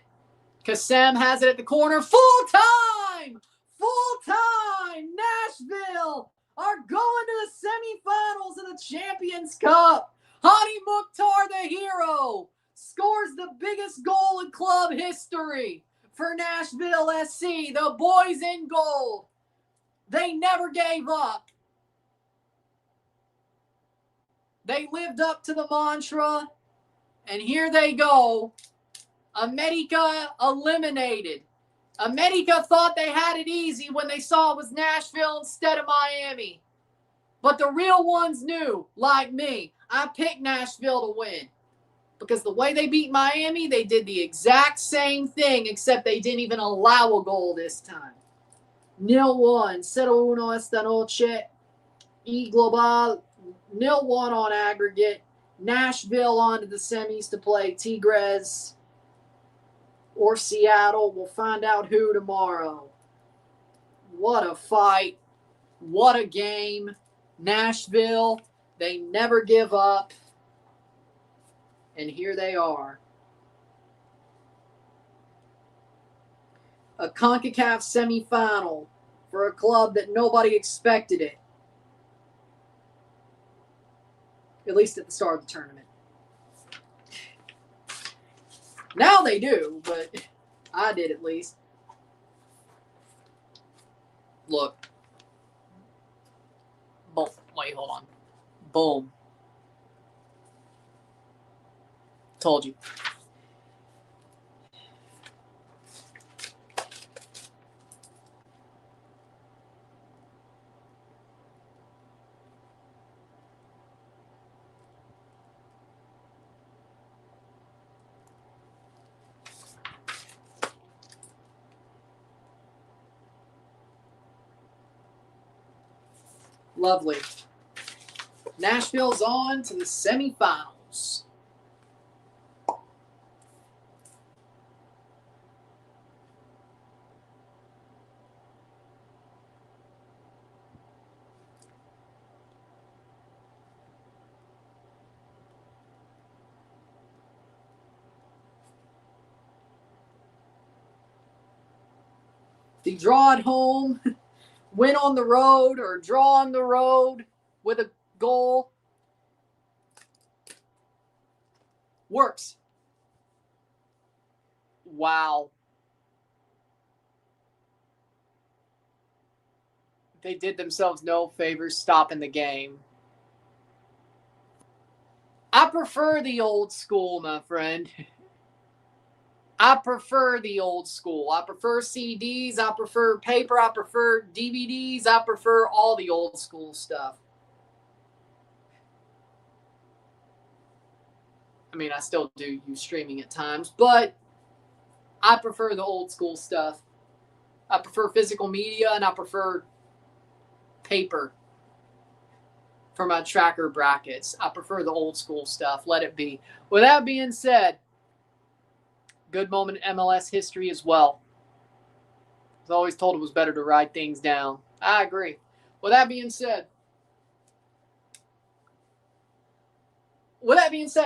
Kassem has it at the corner. Full time! Full time! Nashville are going to the semifinals of the Champions Cup. Hani Mukhtar, the hero, scores the biggest goal in club history for Nashville SC. The boys in gold. They never gave up. They lived up to the mantra, and here they go. America eliminated. America thought they had it easy when they saw it was Nashville instead of Miami. But the real ones knew, like me. I picked Nashville to win. Because the way they beat Miami, they did the exact same thing, except they didn't even allow a goal this time. 0-1, 0-1 esta noche. Y global, 0-1 on aggregate. Nashville on to the semis to play Tigres or Seattle. We'll find out who tomorrow. What a fight. What a game. Nashville, they never give up. And here they are. A CONCACAF semifinal for a club that nobody expected it. At least at the start of the tournament. Now they do, but I did at least. Look. Boom. Wait, hold on. Boom. Told you. Lovely. Nashville's on to the semifinals. The draw at home, win on the road, or draw on the road with a goal. Works. Wow. They did themselves no favors stopping the game. I prefer the old school, my friend. I prefer the old school. I prefer CDs. I prefer paper. I prefer DVDs. I prefer all the old school stuff. I mean, I still do use streaming at times, but I prefer the old school stuff. I prefer physical media, and I prefer paper for my tracker brackets. I prefer the old school stuff. Let it be. With that being said, good moment in MLS history as well. I was always told it was better to write things down. I agree. With that being said,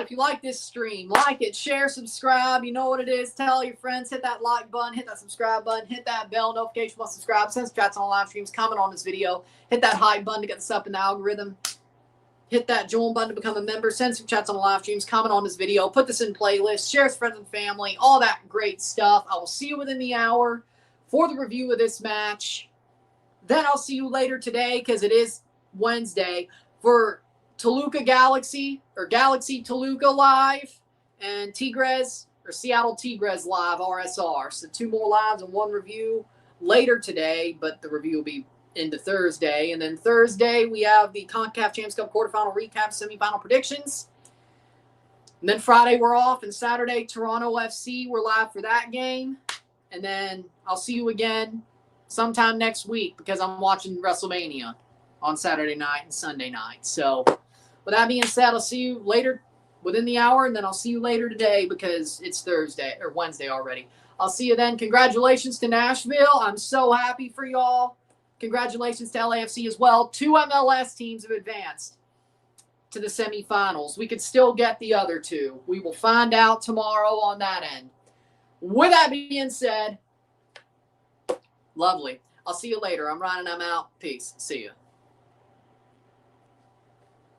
if you like this stream, like it, share, subscribe. You know what it is. Tell your friends. Hit that like button. Hit that subscribe button. Hit that bell notification button. Subscribe. Send chats on live streams. Comment on this video. Hit that hype button to get this up in the algorithm. Hit that join button to become a member. Send some chats on the live streams. Comment on this video. Put this in playlists. Share with friends and family. All that great stuff. I will see you within the hour for the review of this match. Then I'll see you later today, because it is Wednesday, for Toluca Galaxy, or Galaxy Toluca live, and Tigres, or Seattle Tigres live, RSR. So 2 more lives and 1 review later today, but the review will be into Thursday. And then Thursday, we have the CONCACAF Champions Cup quarterfinal recap, semifinal predictions. And then Friday, we're off. And Saturday, Toronto FC, we're live for that game. And then I'll see you again sometime next week because I'm watching WrestleMania on Saturday night and Sunday night. So with that being said, I'll see you later within the hour, and then I'll see you later today because it's Thursday or Wednesday already. I'll see you then. Congratulations to Nashville. I'm so happy for y'all. Congratulations to LAFC as well. 2 MLS teams have advanced to the semifinals. We could still get the other 2. We will find out tomorrow on that end. With that being said, lovely. I'll see you later. I'm Ryan and I'm out. Peace. See you.